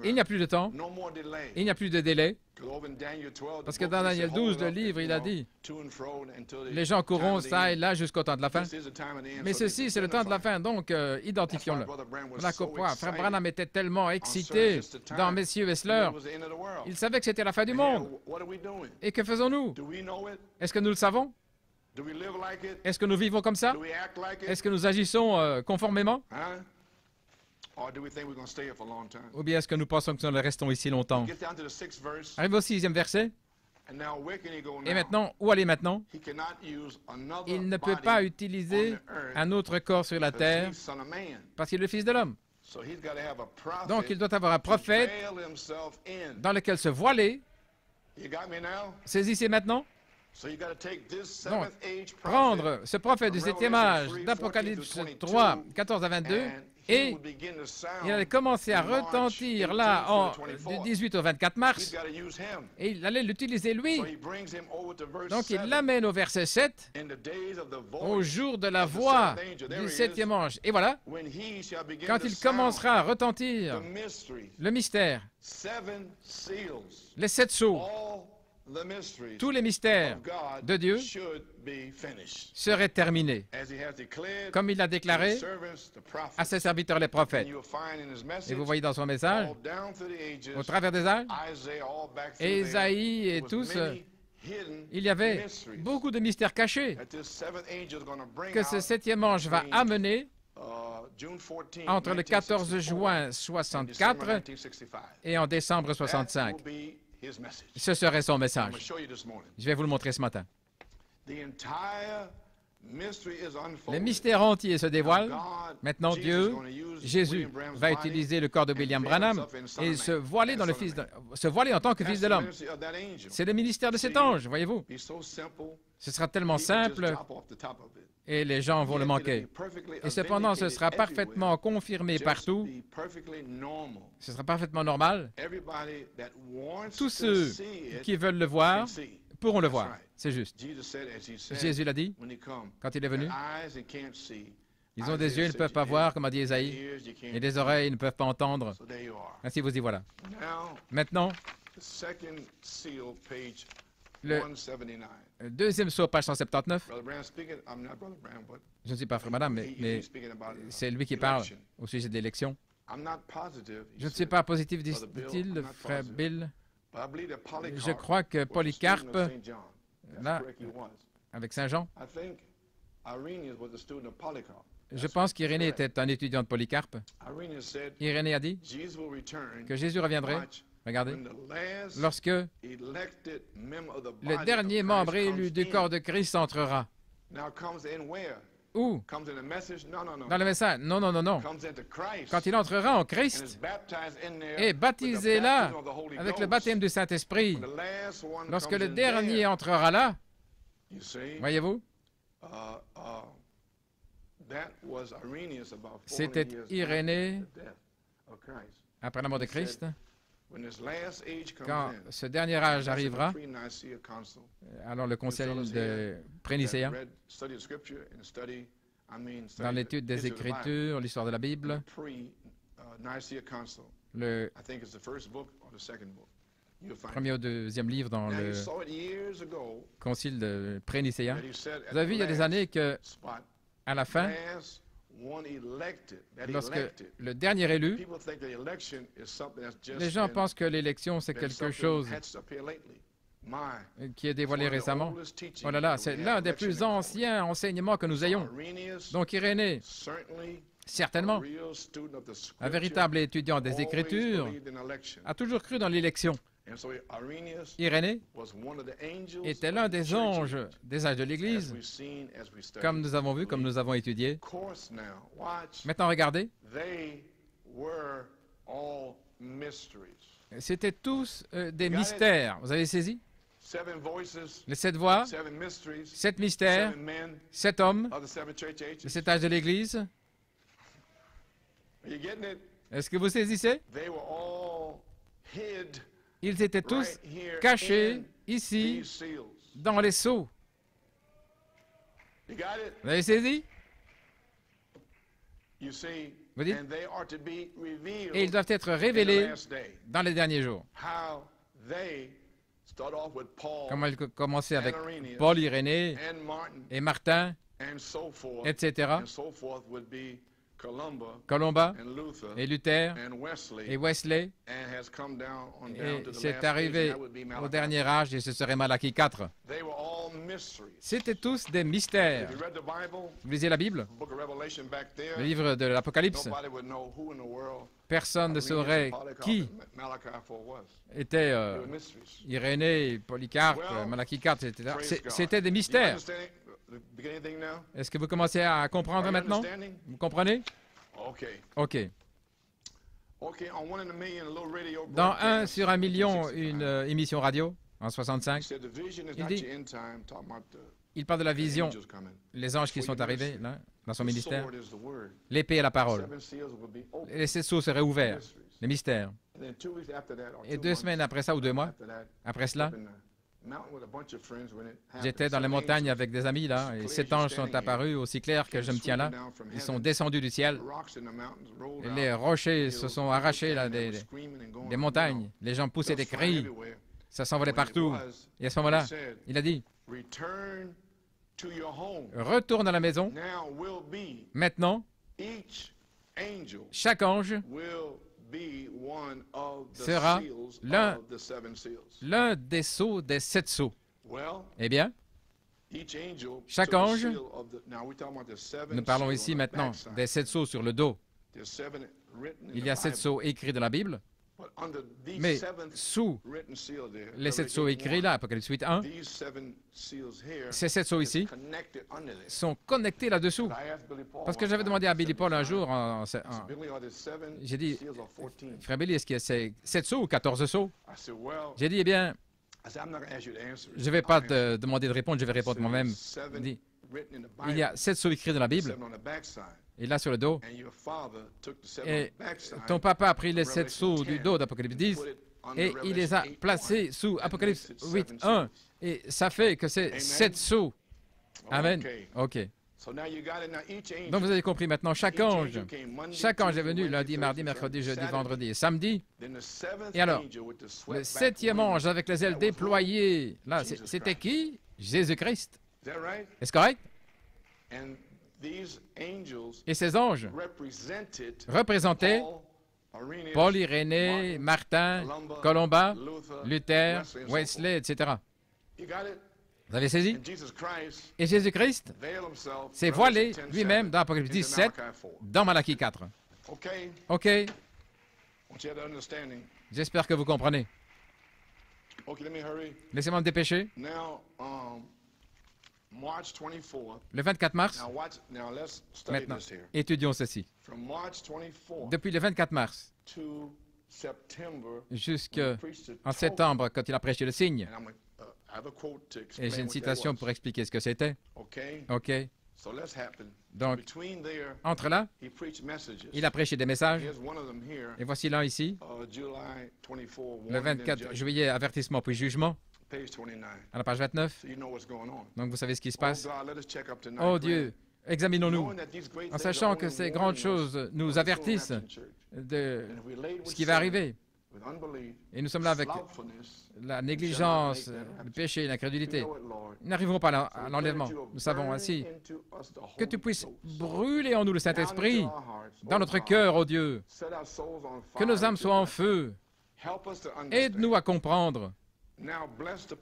il n'y a plus de temps, il n'y a plus de délai, parce que dans Daniel 12, le livre, il a dit, les gens courront ça et là jusqu'au temps de la fin. Mais ceci, c'est le temps de la fin, donc identifions-le. Voilà pourquoi Frère Branham était tellement excité dans Messieurs Wessler, il savait que c'était la fin du monde. Et que faisons-nous? Est-ce que nous le savons? Est-ce que nous vivons comme ça? Est-ce que nous agissons conformément? Ou bien est-ce que nous pensons que nous restons ici longtemps? Arrive au 6e verset. Et maintenant, où aller maintenant? Il ne peut pas utiliser un autre corps sur la terre parce qu'il est le Fils de l'homme. Donc, il doit avoir un prophète dans lequel se voiler. Saisissez maintenant. Donc, prendre ce prophète du 7e âge d'Apocalypse 3, 14 à 22, et il allait commencer à retentir là du 18 au 24 mars, et il allait l'utiliser lui. Donc il l'amène au verset 7, au jour de la voix du 7e ange. Et voilà, quand il commencera à retentir le mystère, les 7 sceaux, tous les mystères de Dieu seraient terminés, comme il l'a déclaré à ses serviteurs les prophètes. Et vous voyez dans son message, au travers des âges, Ésaïe et tous, il y avait beaucoup de mystères cachés que ce 7e ange va amener entre le 14 juin 64 et en décembre 65. Ce serait son message. Je vais vous le montrer ce matin. Le mystère entier se dévoile. Maintenant, Jésus, va utiliser le corps de William Branham et se voiler en tant que Fils de l'homme. C'est le ministère de cet ange, voyez-vous. Ce sera tellement simple et les gens vont le manquer. Et cependant, ce sera parfaitement confirmé partout. Ce sera parfaitement normal. Tous ceux qui veulent le voir pourront le voir. C'est juste. Jésus l'a dit quand il est venu. Ils ont des yeux, ils ne peuvent pas voir, comme a dit Ésaïe, et des oreilles, ils ne peuvent pas entendre. Ainsi, vous y voilà. Maintenant, le deuxième sceau, page 179. Je ne suis pas frère madame, mais c'est lui qui parle au sujet de l'élection. Je ne suis pas positif, dit-il, frère Bill. Je crois que Polycarpe, là, avec Saint Jean, je pense qu'Irénée était un étudiant de Polycarpe. Irénée a dit que Jésus reviendrait. Regardez, lorsque le dernier membre élu du corps de Christ entrera. Où? Dans le message. Non, non, non, non. Quand il entrera en Christ et baptisé là avec le baptême du Saint-Esprit, lorsque le dernier entrera là, voyez-vous, c'était Irénée après la mort de Christ. Quand ce dernier âge arrivera, alors le concile de Prénicéen, dans l'étude des Écritures, l'histoire de la Bible, le premier ou deuxième livre dans le concile de Prénicéen, vous avez vu il y a des années qu'à à la fin, lorsque le dernier élu, les gens pensent que l'élection, c'est quelque chose qui est dévoilé récemment. Oh là là, c'est l'un des plus anciens enseignements que nous ayons. Donc Irénée, certainement, un véritable étudiant des Écritures, a toujours cru dans l'élection. Irénée était l'un des anges des âges de l'Église, comme nous avons vu, comme nous avons étudié. Maintenant, regardez. C'était tous des mystères. Vous avez saisi? Les 7 voix, 7 mystères, 7 hommes de cet âge de l'Église. Est-ce que vous saisissez? Ils étaient tous cachés ici, dans les sceaux. Vous avez saisi? Vous dites? Et ils doivent être révélés dans les derniers jours. Comment ils commençaient avec Paul, Irénée et Martin, etc., Colomba et Luther et Wesley, et c'est arrivé au dernier âge, et ce serait Malachie 4. C'était tous des mystères. Vous lisez la Bible, le livre de l'Apocalypse. Personne ne saurait qui était Irénée, Polycarpe, Malachie 4, etc. C'était des mystères. Est-ce que vous commencez à comprendre maintenant? Vous comprenez? OK. Dans 1 sur 1 million, une émission radio, en 65, il parle de la vision, les anges qui sont arrivés là, dans son ministère. L'épée et la parole. Les 7 sceaux seraient ouverts, les mystères. Et 2 semaines après ça, ou 2 mois, après cela, j'étais dans les montagnes avec des amis, là, et 7 anges sont apparus aussi clairs que je me tiens là. Ils sont descendus du ciel. Et les rochers se sont arrachés là, des montagnes. Les gens poussaient des cris. Ça s'envolait partout. Et à ce moment-là, il a dit, retourne à la maison. Maintenant, chaque ange sera l'un des sceaux des 7 sceaux. Eh bien, chaque ange, nous parlons ici maintenant des 7 sceaux sur le dos. Il y a 7 sceaux écrits dans la Bible, mais sous les 7 sceaux écrits là, Apocalypse 8.1, ces 7 sceaux ici sont connectés là-dessous. Parce que j'avais demandé à Billy Paul un jour, j'ai dit, frère Billy, est-ce que c'est 7 sceaux ou 14 sceaux? J'ai dit, eh bien, je ne vais pas te demander de répondre, je vais répondre moi-même. Il y a 7 sceaux écrits dans la Bible, et là sur le dos, et ton papa a pris les 7 sceaux du dos d'Apocalypse 10, et il les a placés sous Apocalypse 8.1, et ça fait que c'est 7 sceaux. Amen. OK. Donc vous avez compris maintenant, chaque ange est venu lundi, mardi, mercredi, jeudi, vendredi et samedi. Et alors, le 7e ange avec les ailes déployées, là, c'était qui? Jésus-Christ. Est-ce correct? Et ces anges représentaient Paul, Irénée, Martin, Colomba, Luther, Wesley, etc. Vous avez saisi? Et Jésus-Christ s'est voilé lui-même dans Apocalypse 17, dans Malachie 4. OK. J'espère que vous comprenez. Laissez-moi me dépêcher. Le 24 mars, maintenant, étudions ceci. Depuis le 24 mars jusqu'en septembre, quand il a prêché le signe, et j'ai une citation pour expliquer ce que c'était. OK. Donc, entre là, il a prêché des messages. Et voici l'un ici. Le 24 juillet, avertissement puis jugement. À la page 29. Donc, vous savez ce qui se passe. Oh Dieu, examinons-nous, en sachant que ces grandes choses nous avertissent de ce qui va arriver. Et nous sommes là avec la négligence, le péché, l'incrédulité. Nous n'arriverons pas à l'enlèvement. Nous savons ainsi que tu puisses brûler en nous le Saint-Esprit, dans notre cœur, ô Dieu, que nos âmes soient en feu. Aide-nous à comprendre.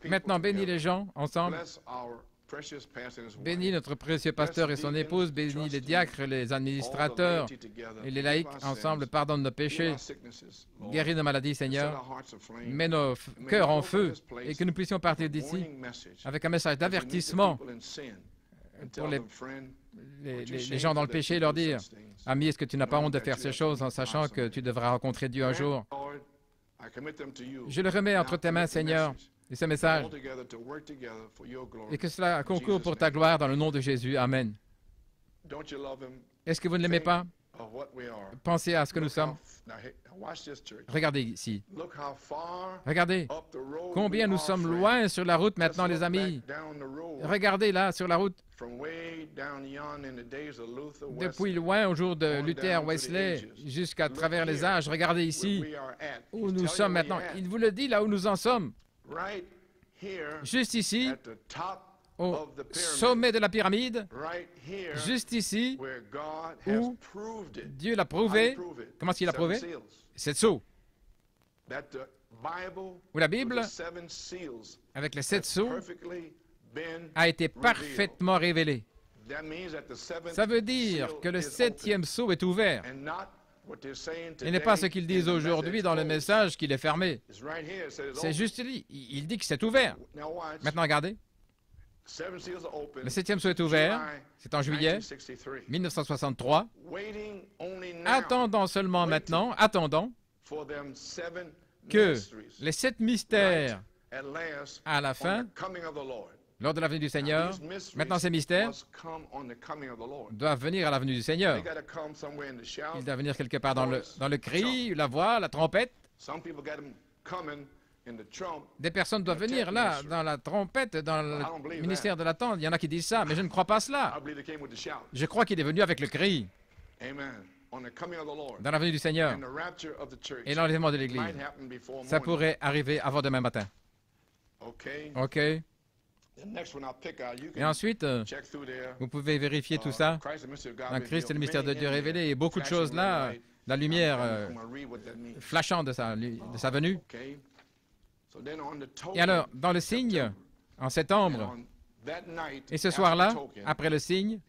Maintenant, bénis les gens ensemble. Bénis notre précieux pasteur et son épouse, bénis les diacres, les administrateurs et les laïcs ensemble, pardonne nos péchés, guéris nos maladies, Seigneur, mets nos cœurs en feu et que nous puissions partir d'ici avec un message d'avertissement pour les gens dans le péché et leur dire, ami, est-ce que tu n'as pas honte de faire ces choses en sachant que tu devras rencontrer Dieu un jour? Je le remets entre tes mains, Seigneur, et ce message, et que cela concourt pour ta gloire dans le nom de Jésus. Amen. Est-ce que vous ne l'aimez pas? Pensez à ce que nous sommes. Regardez ici. Regardez combien nous sommes loin sur la route maintenant, les amis. Regardez là, sur la route. Depuis loin, au jour de Luther, Wesley, jusqu'à travers les âges. Regardez ici où nous sommes maintenant. Il vous le dit là où nous en sommes. Juste ici, au sommet de la pyramide, juste ici, où Dieu l'a prouvé. Comment est-ce qu'il l'a prouvé? Cette sceau. Où la Bible, avec les 7 sceaux, a été parfaitement révélée. Ça veut dire que le 7e sceau est ouvert. Ce n'est pas ce qu'ils disent aujourd'hui dans le message qu'il est fermé. C'est juste lui. Il dit que c'est ouvert. Maintenant, regardez. Le 7e sceau est ouvert. C'est en juillet 1963. Attendons seulement maintenant, attendons que les 7 mystères à la fin, lors de la venue du Seigneur, maintenant ces mystères doivent venir à la venue du Seigneur. Ils doivent venir quelque part dans le cri, la voix, la trompette. Des personnes doivent venir là, dans la trompette, dans le ministère de l'attente. Il y en a qui disent ça, mais je ne crois pas cela. Je crois qu'il est venu avec le cri. Dans la venue du Seigneur et l'enlèvement de l'Église. Ça pourrait arriver avant demain matin. OK. Et ensuite, vous pouvez vérifier tout ça. Dans Christ et le mystère de Dieu révélé. Et beaucoup de choses là, la lumière flashant de sa venue. Et alors, dans le signe, en septembre, et ce soir-là, après le signe,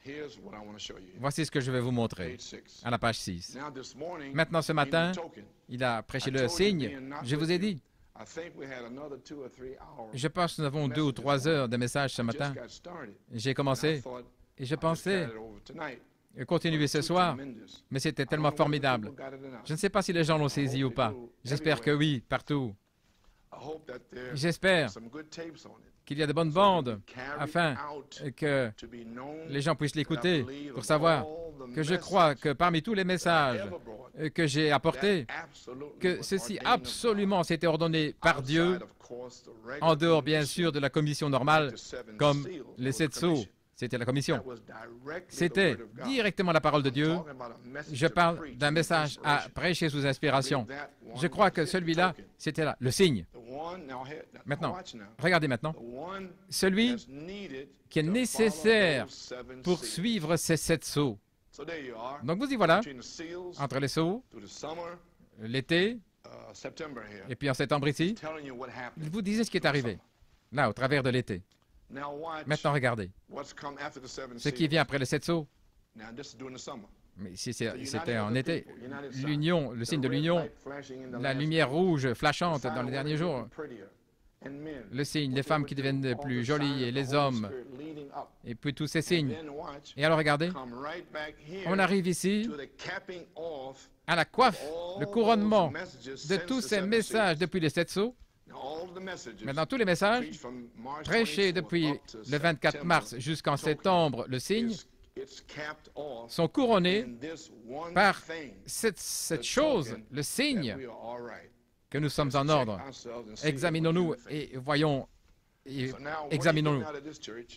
voici ce que je vais vous montrer à la page 6. Maintenant, ce matin, il a prêché le signe. Je vous ai dit, je pense que nous avons 2 ou 3 heures de message ce matin. J'ai commencé et je pensais continuer ce soir, mais c'était tellement formidable. Je ne sais pas si les gens l'ont saisi ou pas. J'espère que oui, partout. J'espère qu'il y a de bonnes bandes afin que les gens puissent l'écouter pour savoir que je crois que parmi tous les messages que j'ai apportés, que ceci absolument s'était ordonné par Dieu, en dehors bien sûr de la commission normale, comme les 7 sceaux. C'était la commission. C'était directement la parole de Dieu. Je parle d'un message à prêcher sous inspiration. Je crois que celui-là, c'était là, le signe. Maintenant, regardez maintenant. Celui qui est nécessaire pour suivre ces 7 sceaux. Donc vous y voilà, entre les sceaux, l'été, et puis en septembre ici, il vous disait ce qui est arrivé, là, au travers de l'été. Maintenant, regardez. Ce qui vient après les 7 sceaux. Mais si c'était en été, l'union, le signe de l'union, la lumière rouge flashante dans les derniers jours, le signe, les femmes qui deviennent plus jolies et les hommes, et puis tous ces signes. Et alors, regardez, on arrive ici à la coiffe, le couronnement de tous ces messages depuis les 7 sceaux. Maintenant, tous les messages prêchés depuis le 24 mars jusqu'en septembre, le signe, sont couronnés par cette chose, le signe, que nous sommes en ordre. Examinons-nous et voyons, examinons-nous.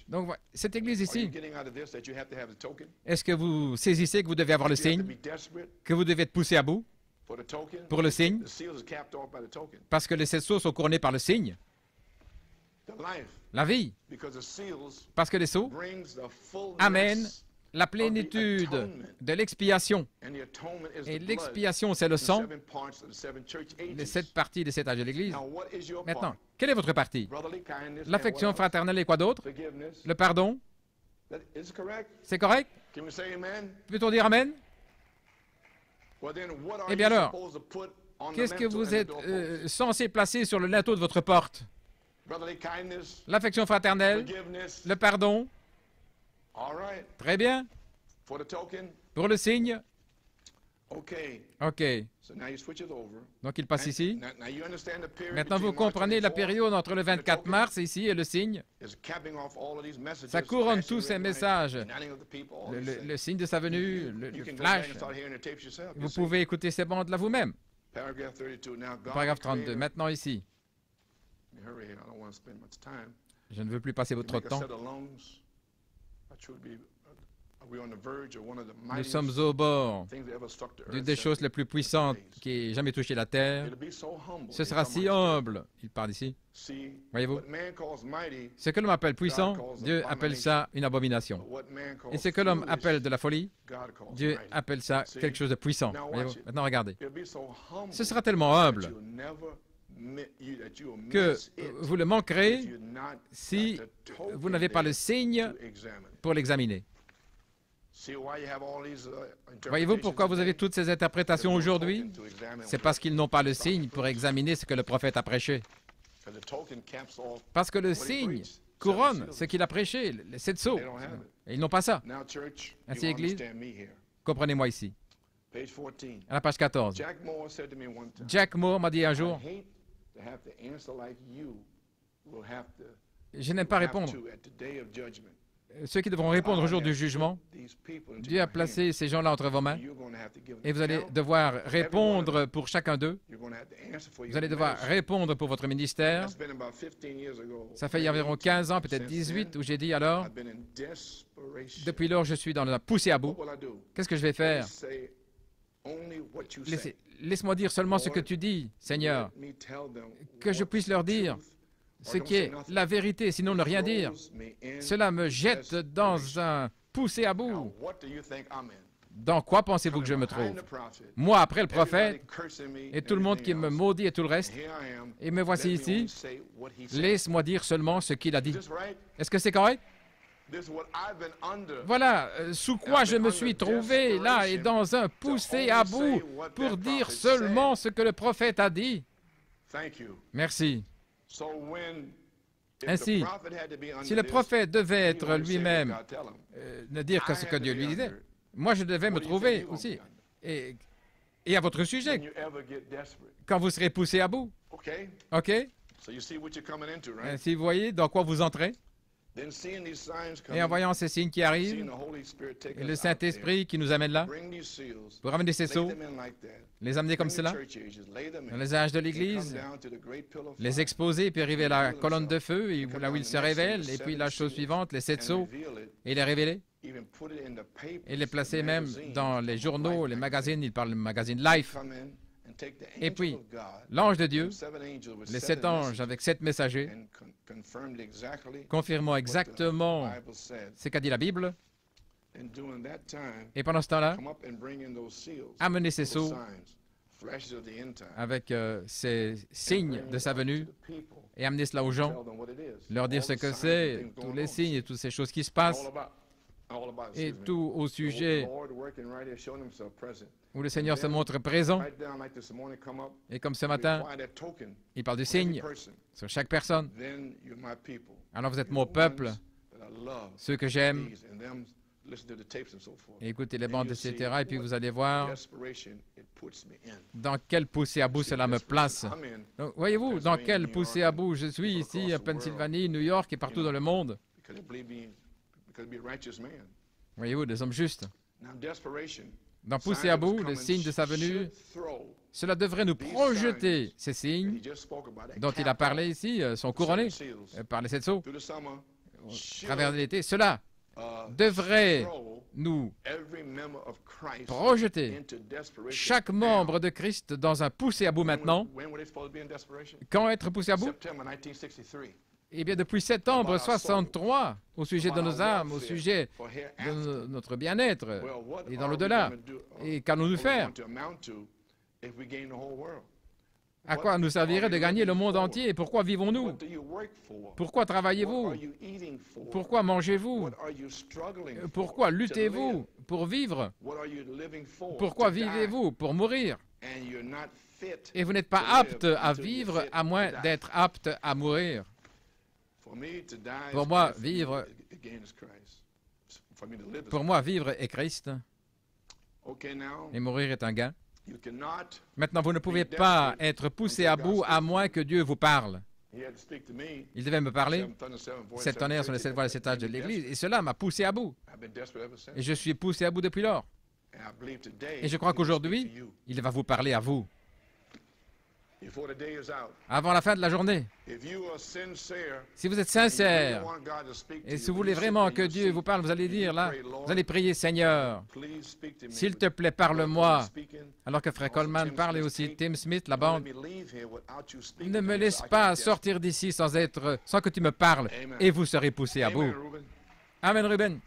Donc, cette église ici, est-ce que vous saisissez que vous devez avoir le signe, que vous devez être poussé à bout? pour le signe, parce que les 7 sceaux sont couronnés par le signe. La vie, parce que les sceaux amènent la plénitude de l'expiation. Et l'expiation, c'est le sang, les 7 parties des 7 âges de l'Église. Maintenant, quelle est votre partie? L'affection fraternelle et quoi d'autre? Le pardon? C'est correct? Peut-on dire Amen? Eh bien alors, qu'est-ce que vous êtes censé placer sur le linteau de votre porte? L'affection fraternelle, le pardon. Très bien. Pour le signe. OK. Donc il passe ici. Maintenant vous comprenez la période entre le 24 mars ici et le signe. Ça couronne tous ces messages. Le signe de sa venue, le flash. Vous pouvez écouter ces bandes là vous-même. Paragraphe 32. Maintenant ici. Je ne veux plus passer trop de temps. Nous sommes au bord d'une des choses les plus puissantes qui ait jamais touché la terre. Ce sera si humble. Il parle ici. Voyez-vous? Ce que l'homme appelle puissant, Dieu appelle ça une abomination. Et ce que l'homme appelle de la folie, Dieu appelle ça quelque chose de puissant. Voyez-vous? Maintenant, regardez. Ce sera tellement humble que vous le manquerez si vous n'avez pas le signe pour l'examiner. Voyez-vous pourquoi vous avez toutes ces interprétations aujourd'hui? C'est parce qu'ils n'ont pas le signe pour examiner ce que le prophète a prêché. Parce que le signe couronne ce qu'il a prêché, les 7 sceaux. Et ils n'ont pas ça. Ainsi, Église, comprenez-moi ici. À la page 14. Jack Moore m'a dit un jour, je n'aime pas répondre. Ceux qui devront répondre au jour du jugement, Dieu a placé ces gens-là entre vos mains et vous allez devoir répondre pour chacun d'eux. Vous allez devoir répondre pour votre ministère. Ça fait il y a environ 15 ans, peut-être 18, où j'ai dit alors, depuis lors, je suis dans la poussée à bout. Qu'est-ce que je vais faire? Laisse-moi dire seulement ce que tu dis, Seigneur, que je puisse leur dire ce qui est la vérité, sinon ne rien dire. Cela me jette dans un poussé à bout. Dans quoi pensez-vous que je me trouve? Moi, après le prophète, et tout le monde qui me maudit et tout le reste, et me voici ici, laisse-moi dire seulement ce qu'il a dit. Est-ce que c'est correct? Voilà sous quoi je me suis trouvé, là, et dans un poussé à bout, pour dire seulement ce que le prophète a dit. Merci. Ainsi, si le prophète devait être lui-même, ne dire que ce que Dieu lui disait, moi je devais me trouver aussi. Et à votre sujet, quand vous serez poussé à bout. OK? Ainsi, vous voyez dans quoi vous entrez? Et en voyant ces signes qui arrivent, et le Saint-Esprit qui nous amène là, pour ramener ces sceaux, les amener comme cela, dans les âges de l'Église, les exposer, puis arriver à la colonne de feu, et là où il se révèle, et puis la chose suivante, les 7 sceaux, et les révéler, et les placer même dans les journaux, les magazines, il parle du magazine Life. Et puis, l'ange de Dieu, les 7 anges avec 7 messagers, confirmant exactement ce qu'a dit la Bible, et pendant ce temps-là, amener ces sceaux avec ces signes de sa venue et amener cela aux gens, leur dire ce que c'est, tous les signes et toutes ces choses qui se passent, et tout au sujet où le Seigneur se montre présent. Et comme ce matin, il parle du signe sur chaque personne. Alors vous êtes mon peuple, ceux que j'aime. Et écoutez les bandes, etc. Et puis vous allez voir dans quelle poussée à bout cela me place. Donc, voyez-vous, dans quelle poussée à bout je suis ici, à Pennsylvanie, New York et partout dans le monde. Voyez-vous, des hommes justes. Dans pousser à bout, le signe de sa venue, cela devrait nous projeter ces signes dont il a parlé ici, sont couronnés par les 7 sceaux. Au travers de l'été, cela devrait nous projeter chaque membre de Christ dans un poussé à bout maintenant. Quand être poussé à bout? Eh bien, depuis septembre 63, au sujet de nos âmes, au sujet de notre bien-être et dans l'au-delà. Et qu'allons-nous faire? À quoi nous servirait de gagner le monde entier? Et pourquoi vivons-nous? Pourquoi travaillez-vous? Pourquoi mangez-vous? Pourquoi luttez-vous pour vivre? Pourquoi vivez-vous pour mourir? Et vous n'êtes pas apte à vivre à moins d'être apte à mourir. Pour moi, vivre est Christ. Et mourir est un gain. Maintenant, vous ne pouvez pas être poussé à bout à moins que Dieu vous parle. Il devait me parler. 7 tonnerres sont les 7 voies et 7 âges de l'Église. Et cela m'a poussé à bout. Et je suis poussé à bout depuis lors. Et je crois qu'aujourd'hui, il va vous parler à vous. Avant la fin de la journée. Si vous êtes sincère et si vous voulez vraiment que Dieu vous parle, vous allez dire là, vous allez prier, Seigneur, s'il te plaît, parle-moi. Alors que Frère Coleman parle et aussi Tim Smith, la bande, ne me laisse pas sortir d'ici sans que tu me parles et vous serez poussé à bout. Amen, Ruben.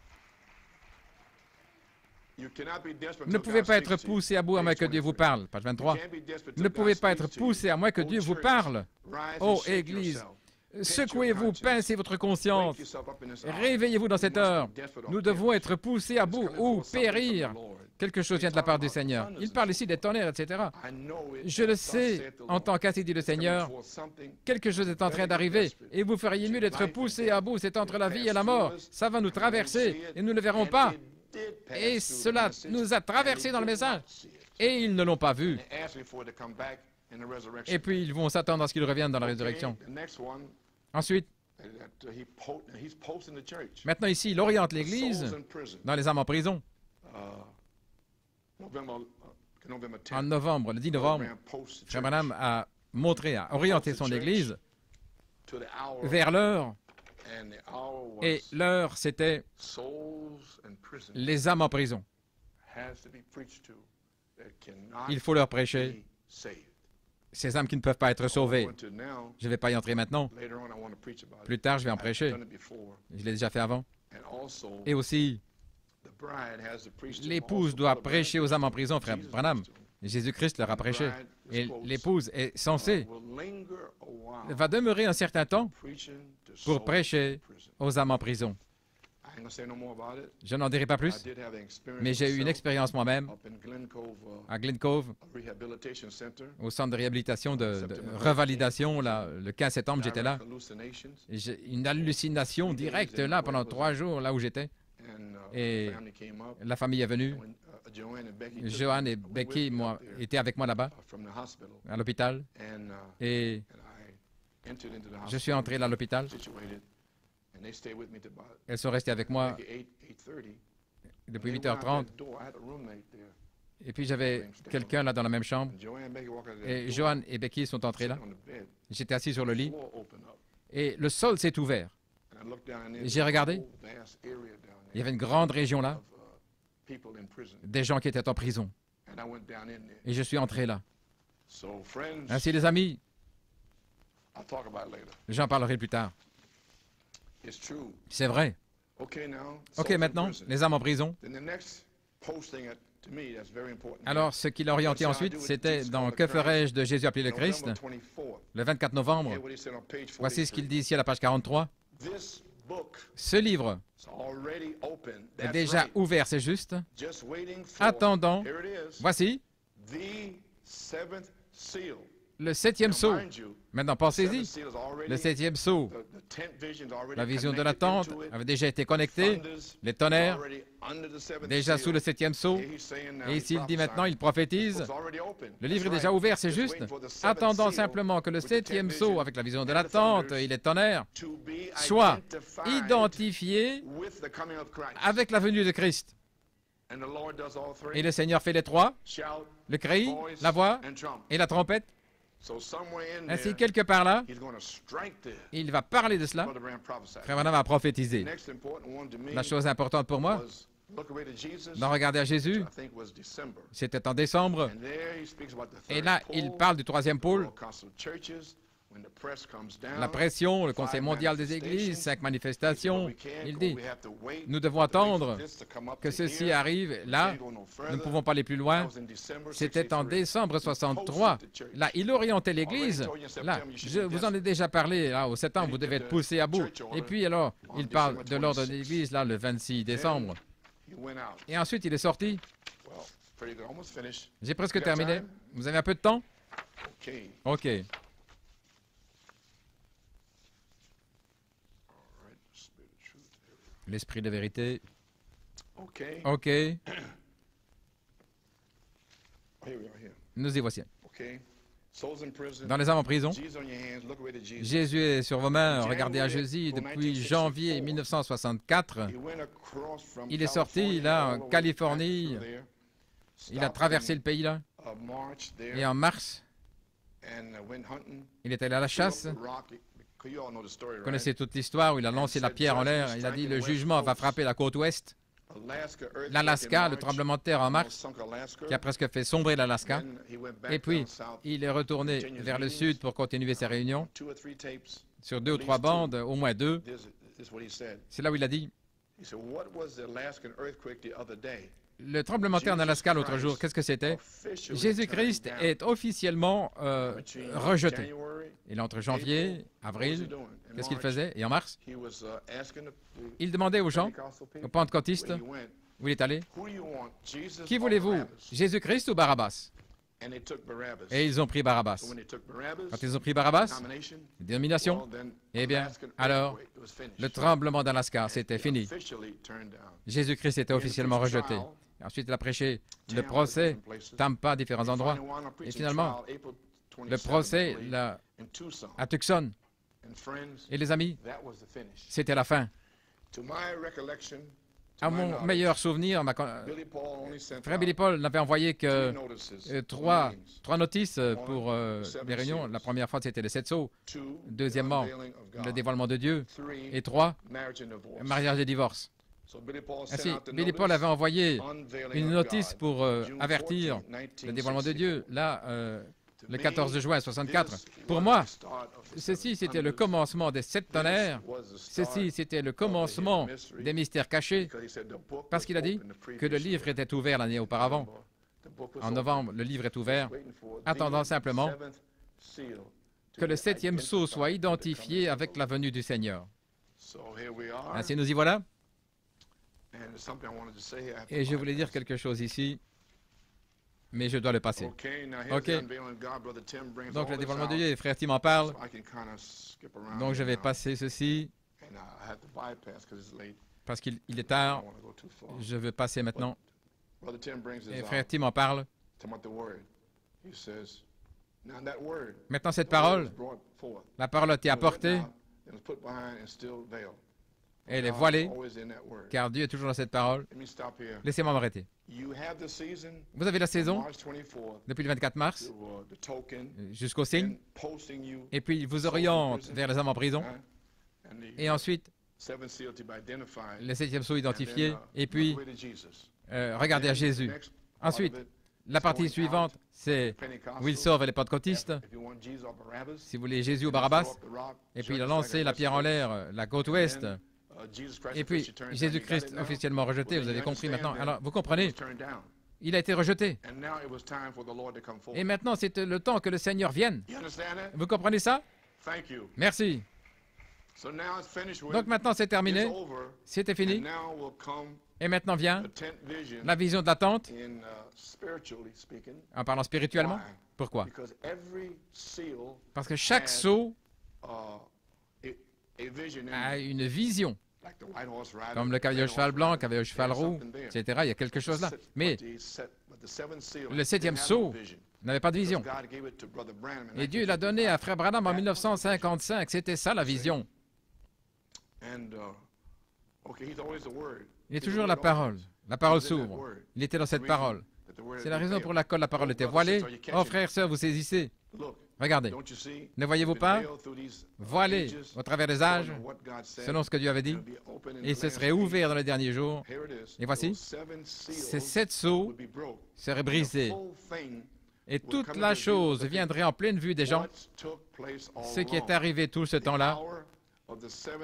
Vous ne pouvez pas être poussé à bout à moins que Dieu vous parle. Page 23. Vous ne pouvez pas être poussé à moins que Dieu vous parle. Ô Église, secouez-vous, pincez votre conscience. Réveillez-vous dans cette heure. Nous devons être poussés à bout ou périr. Quelque chose vient de la part du Seigneur. Il parle ici des tonnerres, etc. Je le sais, en tant qu'ainsi dit le Seigneur, quelque chose est en train d'arriver et vous feriez mieux d'être poussé à bout. C'est entre la vie et la mort. Ça va nous traverser et nous ne le verrons pas. Et cela nous a traversés dans le message. Et ils ne l'ont pas vu. Et puis ils vont s'attendre à ce qu'ils reviennent dans la résurrection. Ensuite, maintenant ici, il oriente l'Église dans les âmes en prison. En novembre, le 10 novembre, Frère Branham a orienté son Église vers l'heure. Et l'heure, c'était les âmes en prison. Il faut leur prêcher ces âmes qui ne peuvent pas être sauvées. Je ne vais pas y entrer maintenant. Plus tard, je vais en prêcher. Je l'ai déjà fait avant. Et aussi, l'épouse doit prêcher aux âmes en prison, Frère Branham. Jésus-Christ leur a prêché. Et l'épouse est censée, va demeurer un certain temps pour prêcher aux âmes en prison. Je n'en dirai pas plus, mais j'ai eu une expérience moi-même à Glen Cove, au centre de réhabilitation, de revalidation. Là, le 15 septembre, j'étais là. Et j'ai une hallucination directe là pendant 3 jours, là où j'étais. Et la famille est venue. Joanne et Becky étaient avec moi là-bas, à l'hôpital. Et je suis entré à l'hôpital. Elles sont restées avec moi depuis 8h30. Et puis j'avais quelqu'un là dans la même chambre. Et Joanne et Becky sont entrés là. J'étais assis sur le lit. Et le sol s'est ouvert. J'ai regardé. Il y avait une grande région là. Des gens qui étaient en prison. Et je suis entré là. Ainsi, les amis, j'en parlerai plus tard. C'est vrai. OK, maintenant, les âmes en prison. Alors, ce qu'il a orienté ensuite, c'était dans « Que ferais-je de Jésus appelé le Christ ?» le 24 novembre. Voici ce qu'il dit ici à la page 43. Ce livre est déjà ouvert, c'est juste. Attendant, voici le 7e sceau. Maintenant, pensez-y. Le 7e sceau, la vision de la tente avait déjà été connectée. Les tonnerres, déjà sous le 7e sceau. Et ici, il dit maintenant, il prophétise. Le livre est déjà ouvert, c'est juste. Attendant simplement que le 7e sceau, avec la vision de la tente et les tonnerres, soit identifié avec la venue de Christ. Et le Seigneur fait les 3, le cri, la voix et la trompette. Ainsi, quelque part là, il va parler de cela. Frère Branham a prophétisé. La chose importante pour moi, dans Regardez à Jésus, c'était en décembre, et là, il parle du troisième pôle, la pression, le Conseil mondial des églises, 5 manifestations. Il dit, nous devons attendre que ceci arrive. Là, nous ne pouvons pas aller plus loin. C'était en décembre 63. Là, il orientait l'Église. Là, je vous en ai déjà parlé. Là, au 7 ans, vous devez être poussé à bout. Et puis, alors, il parle de l'ordre de l'Église, là, le 26 décembre. Et ensuite, il est sorti. J'ai presque terminé. Vous avez un peu de temps? OK. L'esprit de vérité. OK. Nous y voici. Dans les âmes en prison. Jésus est sur vos mains. Regardez à Jésus depuis janvier 1964. Il est sorti là en Californie. Il a traversé le pays là. Et en mars, il est allé à la chasse. Vous connaissez toute l'histoire où il a lancé la pierre en l'air. Il a dit le jugement va frapper la côte ouest. L'Alaska, le tremblement de terre en mars, qui a presque fait sombrer l'Alaska. Et puis, il est retourné vers le sud pour continuer ses réunions. Sur 2 ou 3 bandes, au moins 2. C'est là où il a dit le tremblement de terre en Alaska l'autre jour, qu'est-ce que c'était? Jésus-Christ est officiellement rejeté. Il est entre janvier, avril, qu'est-ce qu'il faisait? Et en mars, il demandait aux gens, aux pentecôtistes, où il est allé, qui voulez-vous, Jésus-Christ ou Barabbas? Et ils ont pris Barabbas. Quand ils ont pris Barabbas, dénomination, eh bien, alors, le tremblement d'Alaska, c'était fini. Jésus-Christ était officiellement rejeté. Ensuite, il a prêché le procès, Tampa, différents endroits. Et finalement, le procès là, à Tucson. Et les amis, c'était la fin. À mon meilleur souvenir, frère Billy Paul n'avait envoyé que trois notices pour les réunions. La première fois, c'était le Setso. Deuxièmement, le dévoilement de Dieu. Et 3, mariage et divorce. Ainsi, Billy Paul avait envoyé une notice pour avertir le dévoilement de Dieu, là, le 14 juin 64. Pour moi, ceci, c'était le commencement des 7 tonnerres. Ceci, c'était le commencement des mystères cachés, parce qu'il a dit que le livre était ouvert l'année auparavant. En novembre, le livre est ouvert, attendant simplement que le 7e sceau soit identifié avec la venue du Seigneur. Ainsi, nous y voilà. Et je voulais dire quelque chose ici, mais je dois le passer. OK. Donc, le dévoilement de Dieu, frère Tim en parle. Donc, je vais passer ceci, parce qu'il est tard. Je veux passer maintenant. Et frère Tim en parle. Maintenant, cette parole, la parole a été apportée. Elle est voilée, car Dieu est toujours dans cette parole. Laissez-moi m'arrêter. Vous avez la saison, depuis le 24 mars, jusqu'au signe, et puis il vous oriente vers les âmes en prison, et ensuite, le 7e sceau identifié, et puis, regardez à Jésus. Ensuite, la partie suivante, c'est où il sauve les pentecôtistes. Si vous voulez Jésus ou Barabbas, et puis il a lancé la pierre en l'air, la côte ouest. Et puis, Jésus-Christ officiellement rejeté, vous avez compris maintenant. Alors, vous comprenez, il a été rejeté. Et maintenant, c'est le temps que le Seigneur vienne. Vous comprenez ça? Merci. Donc maintenant, c'est terminé. C'était fini. Et maintenant vient la vision de la tente, en parlant spirituellement. Pourquoi? Parce que chaque sceau a une vision. Comme le cavalier au cheval blanc, le cavalier au cheval roux, etc. Il y a quelque chose là. Mais le 7e sceau n'avait pas de vision. Et Dieu l'a donné à frère Branham en 1955. C'était ça la vision. Il est toujours la parole. La parole s'ouvre. Il était dans cette parole. C'est la raison pour laquelle la parole était voilée. Oh frère, sœur, vous saisissez. Regardez, ne voyez-vous pas? Voilé au travers des âges, selon ce que Dieu avait dit, et ce serait ouvert dans les derniers jours. Et voici, ces 7 sceaux seraient brisés. Et toute la chose viendrait en pleine vue des gens. Ce qui est arrivé tout ce temps-là,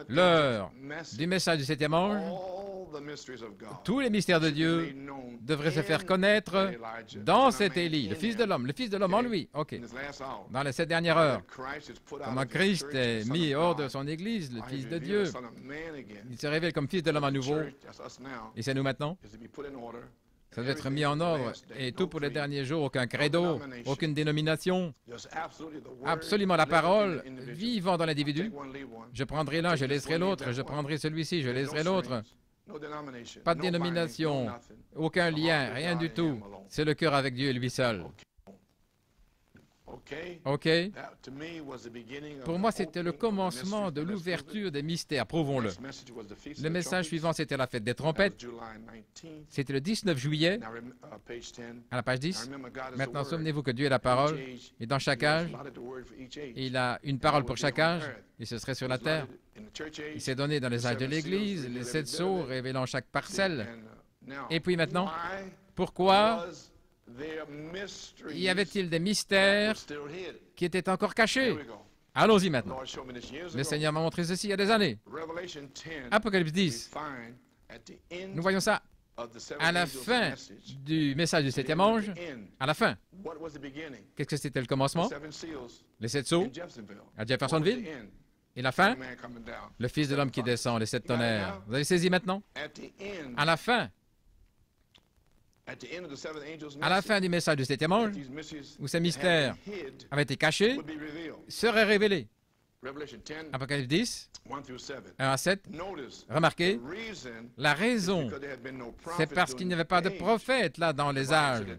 l'heure du message du 7e ange, tous les mystères de Dieu devraient se faire connaître dans cet Élie, le Fils de l'homme en lui. OK. Dans les 7 dernières heures, comment Christ est mis hors de son Église, le Fils de Dieu, il se révèle comme Fils de l'homme à nouveau, et c'est nous maintenant. Ça doit être mis en ordre, et tout pour les derniers jours, aucun credo, aucune dénomination, absolument la parole, vivant dans l'individu. Je prendrai l'un, je laisserai l'autre, je prendrai celui-ci, je laisserai l'autre. Pas de dénomination, aucun lien, rien du tout. C'est le cœur avec Dieu lui seul. OK? Pour moi, c'était le commencement de l'ouverture des mystères, prouvons-le. Le message suivant, c'était la fête des trompettes. C'était le 19 juillet, à la page 10. Maintenant, souvenez-vous que Dieu est la parole, et dans chaque âge, il a une parole pour chaque âge, et ce serait sur la terre. Il s'est donné dans les âges de l'Église, les 7 sceaux révélant chaque parcelle. Et puis maintenant, pourquoi y avait-il des mystères qui étaient encore cachés? Allons-y maintenant. Le Seigneur m'a montré ceci il y a des années. Apocalypse 10. Nous voyons ça à la fin du message du 7e ange. À la fin. Qu'est-ce que c'était le commencement? Les 7 sceaux à Jeffersonville. Et la fin? Le Fils de l'homme qui descend, les 7 tonnerres. Vous avez saisi maintenant? À la fin. À la fin du message du 7e ange, où ces mystères avaient été cachés, seraient révélés. Apocalypse 10, 1 à 7. Remarquez, la raison, c'est parce qu'il n'y avait pas de prophète là dans les âges.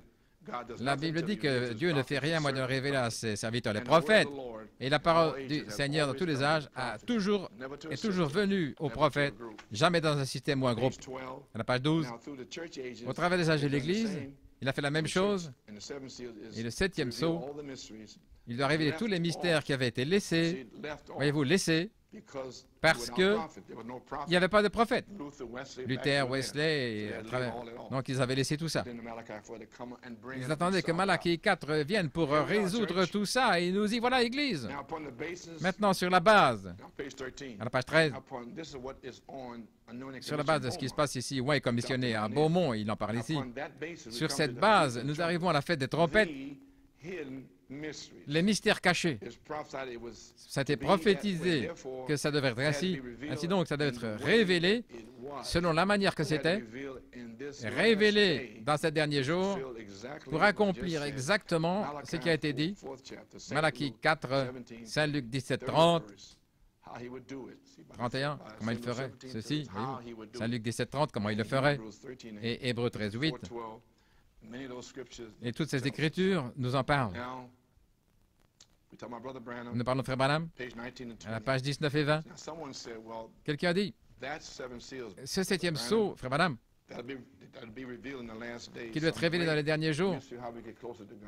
La Bible dit que Dieu ne fait rien, moi, de révéler à ses serviteurs les prophètes. Et la parole du Seigneur dans tous les âges est toujours venue aux prophètes, jamais dans un système ou un groupe. À la page 12, au travers des âges de l'Église, il a fait la même chose. Et le 7e sceau, il doit révéler tous les mystères qui avaient été laissés, voyez-vous, laissés, parce qu'il n'y avait pas de prophète. Luther, Wesley, donc ils avaient laissé tout ça. Ils attendaient que Malachie 4 vienne pour résoudre tout ça, et nous y voilà, Église. Maintenant, sur la base, à la page 13, sur la base de ce qui se passe ici, Ouin est commissionné à Beaumont, il en parle ici. Sur cette base, nous arrivons à la fête des trompettes. Les mystères cachés. Ça a été prophétisé que ça devait être ainsi. Ainsi donc, ça devait être révélé selon la manière que c'était, révélé dans ces derniers jours pour accomplir exactement ce qui a été dit. Malachie 4, Saint Luc 17, 30, 31, comment il ferait ceci. Saint Luc 17, 30, comment il le ferait. Et Hébreux 13, 8. Et toutes ces écritures nous en parlent. Nous parlons de Frère Branham, à la page 19 et 20. Quelqu'un a dit, ce 7e sceau, Frère Branham, qui doit être révélé dans les derniers jours,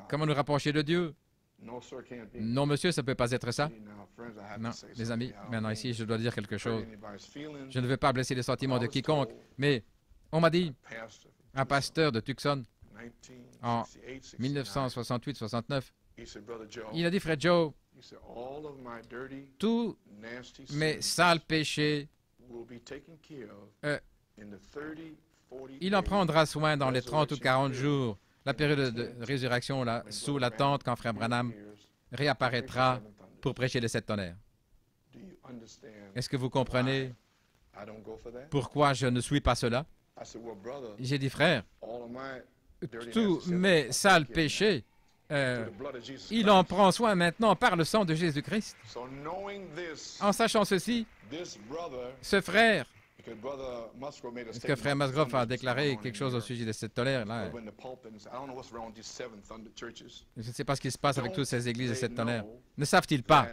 comment nous rapprocher de Dieu? Non, monsieur, ça ne peut pas être ça. Non, les amis, maintenant ici, je dois dire quelque chose. Je ne veux pas blesser les sentiments de quiconque, mais on m'a dit, un pasteur de Tucson, en 1968-69, il a dit, Frère Joe, tous mes sales péchés, il en prendra soin dans les 30 ou 40 jours, la période de résurrection, là, sous la tente, quand Frère Branham réapparaîtra pour prêcher les 7 tonnerres. Est-ce que vous comprenez pourquoi je ne suis pas cela? J'ai dit, frère, tous mes sales péchés, il en prend soin maintenant par le sang de Jésus-Christ. En sachant ceci, ce frère, est-ce que Frère Musgrove a déclaré quelque chose au sujet de cette tonnerre là? Je ne sais pas ce qui se passe avec toutes ces églises de cette tonnerre. Ne savent-ils pas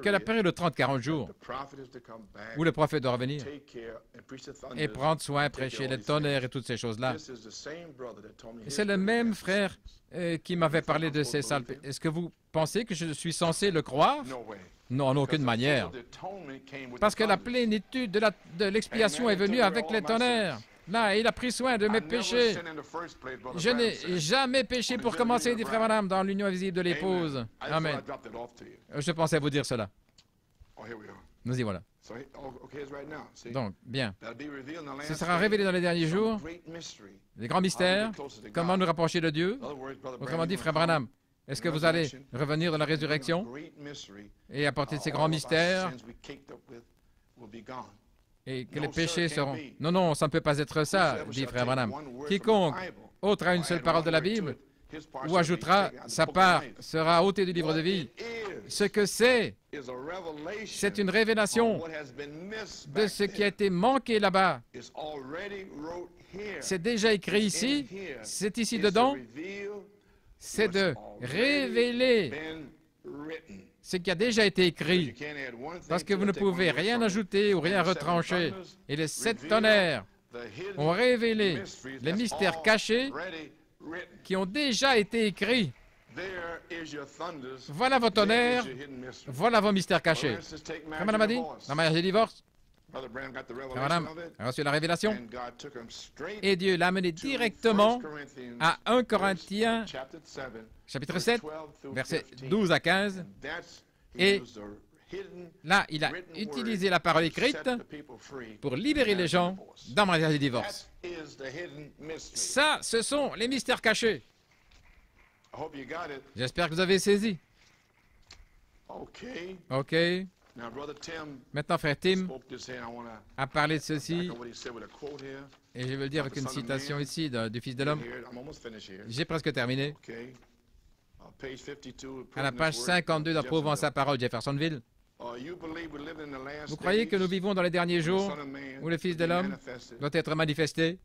que la période de 30-40 jours où le prophète doit revenir et prendre soin, prêcher les tonnerres et toutes ces choses-là. C'est le même frère qui m'avait parlé de ces salles. Est-ce que vous pensez que je suis censé le croire? Non, en aucune manière. Parce que la plénitude de l'expiation est venue avec les tonnerres. Là, il a pris soin de mes péchés. Je n'ai jamais péché pour commencer, dit Frère Branham, dans l'union invisible de l'épouse. Amen. Je pensais vous dire cela. Nous y voilà. Donc, bien. Ce sera révélé dans les derniers jours, les grands mystères, comment nous rapprocher de Dieu. Autrement dit, Frère Branham, est-ce que vous allez revenir dans la résurrection et apporter ces grands mystères et que les péchés seront... Non, non, ça ne peut pas être ça, dit Frère Branham. Quiconque autre a une seule parole de la Bible ou ajoutera sa part sera ôté du livre de vie. Ce que c'est une révélation de ce qui a été manqué là-bas. C'est déjà écrit ici, c'est ici dedans. C'est de révéler ce qui a déjà été écrit, parce que vous ne pouvez rien ajouter ou rien retrancher. Et les 7 tonnerres ont révélé les mystères cachés qui ont déjà été écrits. Voilà vos tonnerres, voilà vos mystères cachés. Frère Branham a dit, dans mariage et divorce, Frère Branham a reçu la révélation, et Dieu l'a amené directement à 1 Corinthiens, chapitre 7, versets 12 à 15, et là, il a utilisé la parole écrite pour libérer les gens dans mariage et divorce. Ça, ce sont les mystères cachés. J'espère que vous avez saisi. OK. Maintenant, frère Tim a parlé de ceci, et je vais le dire avec une citation ici du Fils de l'homme. J'ai presque terminé. À la page 52 d'Approuvant sa parole, Jeffersonville. Vous croyez que nous vivons dans les derniers jours où le Fils de l'homme doit être manifesté?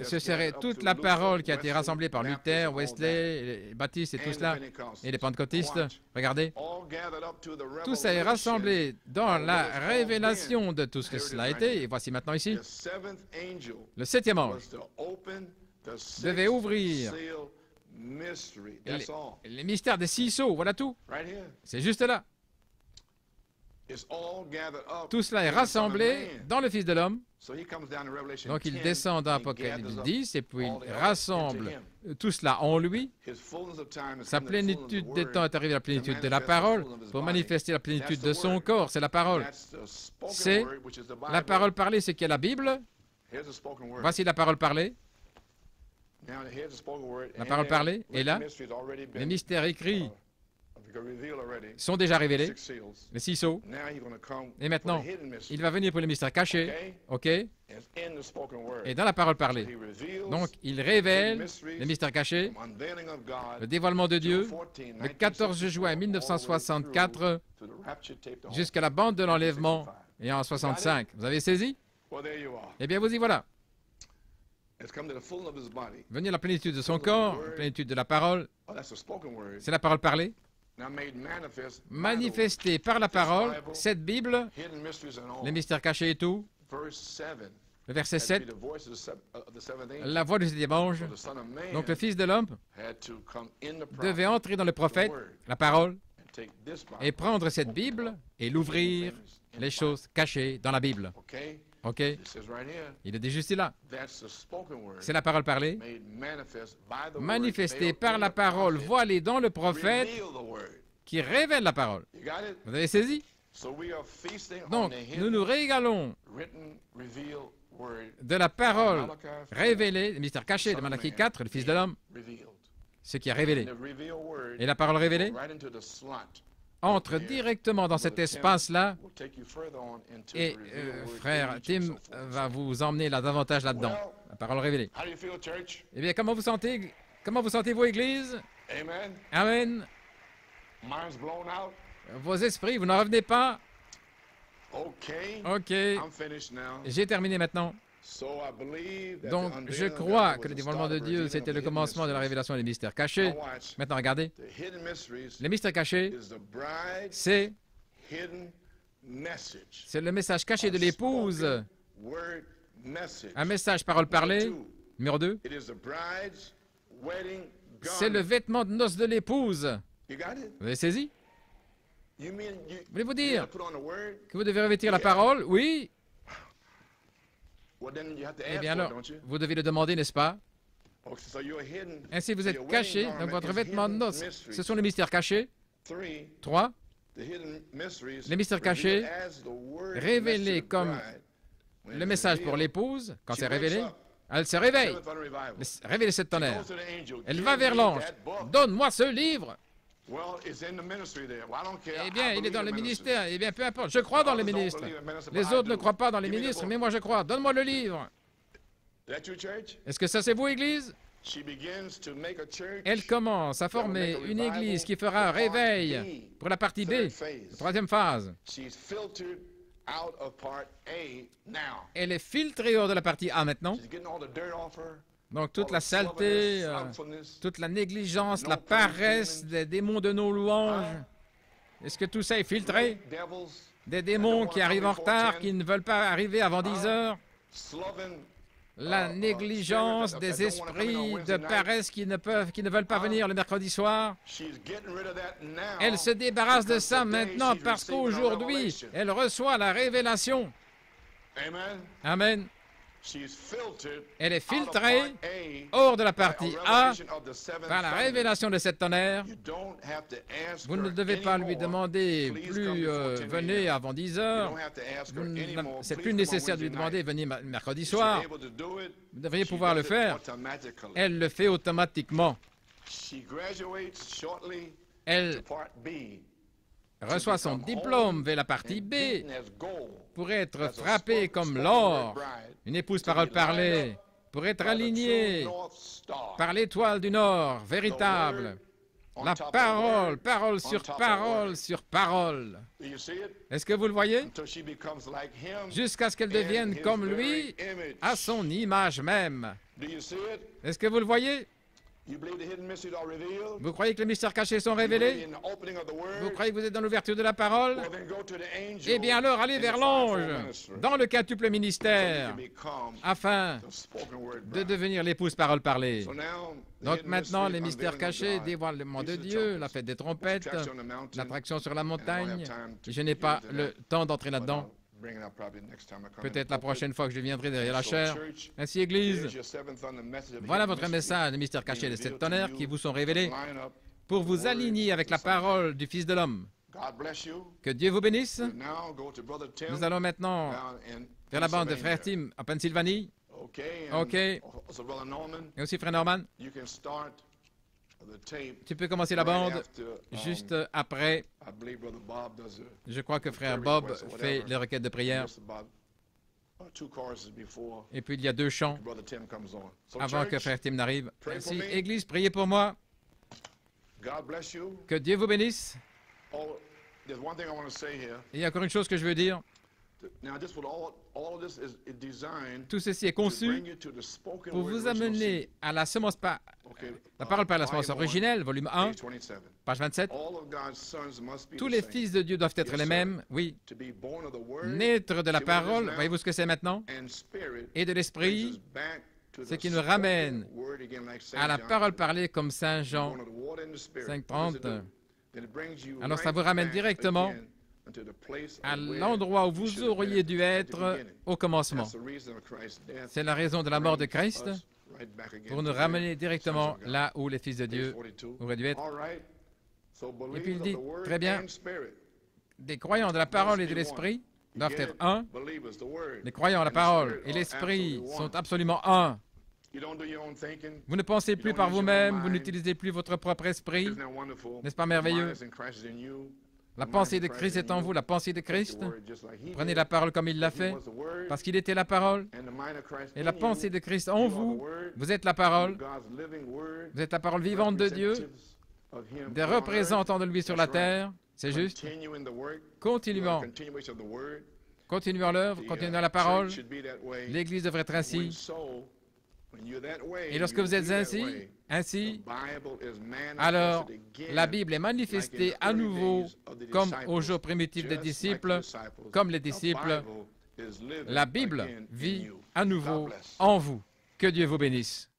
Ce serait toute la parole qui a été rassemblée par Luther, Wesley, les baptistes et tout cela, et les pentecôtistes. Regardez, tout ça est rassemblé dans la révélation de tout ce que cela a été. Et voici maintenant ici, le 7e ange devait ouvrir les mystères des 6 sceaux, voilà tout. C'est juste là. Tout cela est rassemblé dans le Fils de l'homme. Donc il descend dans Apocalypse 10 et puis il rassemble tout cela en lui. Sa plénitude des temps est arrivée à la plénitude de la parole pour manifester la plénitude de son corps. C'est la parole. C'est la parole parlée, c'est qui est la Bible. Voici la parole parlée. La parole parlée est là. Les mystères écrits sont déjà révélés, les 6 sceaux. Et maintenant, il va venir pour les mystères cachés, OK? Et dans la parole parlée. Donc, il révèle les mystères cachés, le dévoilement de Dieu, le 14 juin 1964, jusqu'à la bande de l'enlèvement, et en 65. Vous avez saisi? Eh bien, vous y voilà. Venir la plénitude de son corps, la plénitude de la parole, c'est la parole parlée. Manifesté par la parole, cette Bible, les mystères cachés et tout, le verset 7, la voix du 7e ange, donc le Fils de l'homme, devait entrer dans le prophète, la parole, et prendre cette Bible et l'ouvrir, les choses cachées dans la Bible. OK? Il est dit juste là. C'est la parole parlée, manifestée par la parole voilée dans le prophète qui révèle la parole. Vous avez saisi? Donc, nous nous régalons de la parole révélée, le mystère caché de Malachie 4, le Fils de l'homme, ce qui est révélé. Et la parole révélée entre directement dans cet espace-là, et frère Tim va vous emmener là davantage là-dedans. La parole révélée. Eh bien, comment vous sentez-vous, Église? Amen. Vos esprits, vous n'en revenez pas? OK. J'ai terminé maintenant. Donc, je crois que le dévoilement de Dieu, c'était le commencement de la révélation des mystères cachés. Maintenant, regardez. Les mystères cachés, c'est le message caché de l'épouse. Un message parole parlée. Numéro 2. C'est le vêtement de noces de l'épouse. Vous avez saisi? Voulez-vous dire que vous devez revêtir la parole? Oui. Eh bien alors, vous devez le demander, n'est-ce pas? Ainsi, vous êtes caché dans votre vêtement de noces. Ce sont les mystères cachés. 3. Les mystères cachés, révélés comme le message pour l'épouse, quand c'est révélé, elle se réveille. Révélez cette tonnerre. Elle va vers l'ange. Donne-moi ce livre. Eh bien, il est dans le ministère. Eh bien, peu importe. Je crois dans les ministres. Les autres ne croient pas dans les ministres, mais moi je crois. Donne-moi le livre. Est-ce que ça c'est vous, Église? Elle commence à former une Église qui fera un réveil pour la partie B, la troisième phase. Elle est filtrée hors de la partie A maintenant. Donc toute la saleté, toute la négligence, la paresse des démons de nos louanges. Est-ce que tout ça est filtré? Des démons qui arrivent en retard, qui ne veulent pas arriver avant 10 heures. La négligence des esprits de paresse qui ne veulent pas venir le mercredi soir. Elle se débarrasse de ça maintenant parce qu'aujourd'hui, elle reçoit la révélation. Amen. Elle est filtrée hors de la partie A par la révélation de cette tonnerre. Vous ne devez pas lui demander plus venez avant 10 heures. C'est plus nécessaire de lui demander venez mercredi soir. Vous devriez pouvoir le faire. Elle le fait automatiquement. Elle reçoit son diplôme vers la partie B pour être frappée comme l'or, une épouse parole parlée, pour être alignée par l'étoile du Nord, véritable. La parole, parole sur parole sur parole. Est-ce que vous le voyez? Jusqu'à ce qu'elle devienne comme lui, à son image même. Est-ce que vous le voyez? Vous croyez que les mystères cachés sont révélés? Vous croyez que vous êtes dans l'ouverture de la parole? Eh bien alors, allez vers l'ange, dans le quintuple ministère, afin de devenir l'épouse parole parlée. Donc maintenant, les mystères cachés, dévoilement de Dieu, la fête des trompettes, l'attraction sur la montagne. Je n'ai pas le temps d'entrer là-dedans. Peut-être la prochaine fois que je viendrai derrière la chair. Ainsi, Église, voilà votre message, les mystères cachés de cette tonnerre qui vous sont révélés pour vous aligner avec la parole du Fils de l'homme. Que Dieu vous bénisse. Nous allons maintenant vers la bande de Frère Tim en Pennsylvanie. OK. Et aussi Frère Norman. Tu peux commencer la bande juste après. Je crois que Frère Bob fait les requêtes de prière. Et puis il y a 2 chants avant que Frère Tim n'arrive. Ainsi, Église, priez pour moi. Que Dieu vous bénisse. Et il y a encore une chose que je veux dire. Tout ceci est conçu pour vous amener à la semence la parole par la semence originelle, volume 1, page 27. Tous les fils de Dieu doivent être les mêmes, oui. Naître de la parole, voyez-vous ce que c'est maintenant? Et de l'esprit, ce qui nous ramène à la parole parlée comme Saint Jean 5,30. Alors ça vous ramène directement à l'endroit où vous auriez dû être au commencement. C'est la raison de la mort de Christ, pour nous ramener directement là où les fils de Dieu auraient dû être. Et puis il dit, très bien, des croyants de la parole et de l'esprit doivent être un. Les croyants à la parole et l'esprit sont absolument un. Vous ne pensez plus par vous-même, vous n'utilisez plus votre propre esprit. N'est-ce pas merveilleux? La pensée de Christ est en vous, la pensée de Christ. Prenez la parole comme il l'a fait, parce qu'il était la parole. Et la pensée de Christ en vous, vous êtes la parole. Vous êtes la parole vivante de Dieu, des représentants de lui sur la terre. C'est juste. Continuant continuez dans l'œuvre, continuez dans la parole. L'Église devrait être ainsi. Et lorsque vous êtes ainsi, alors la Bible est manifestée à nouveau comme au jour primitif des disciples, comme les disciples. La Bible vit à nouveau en vous. Que Dieu vous bénisse.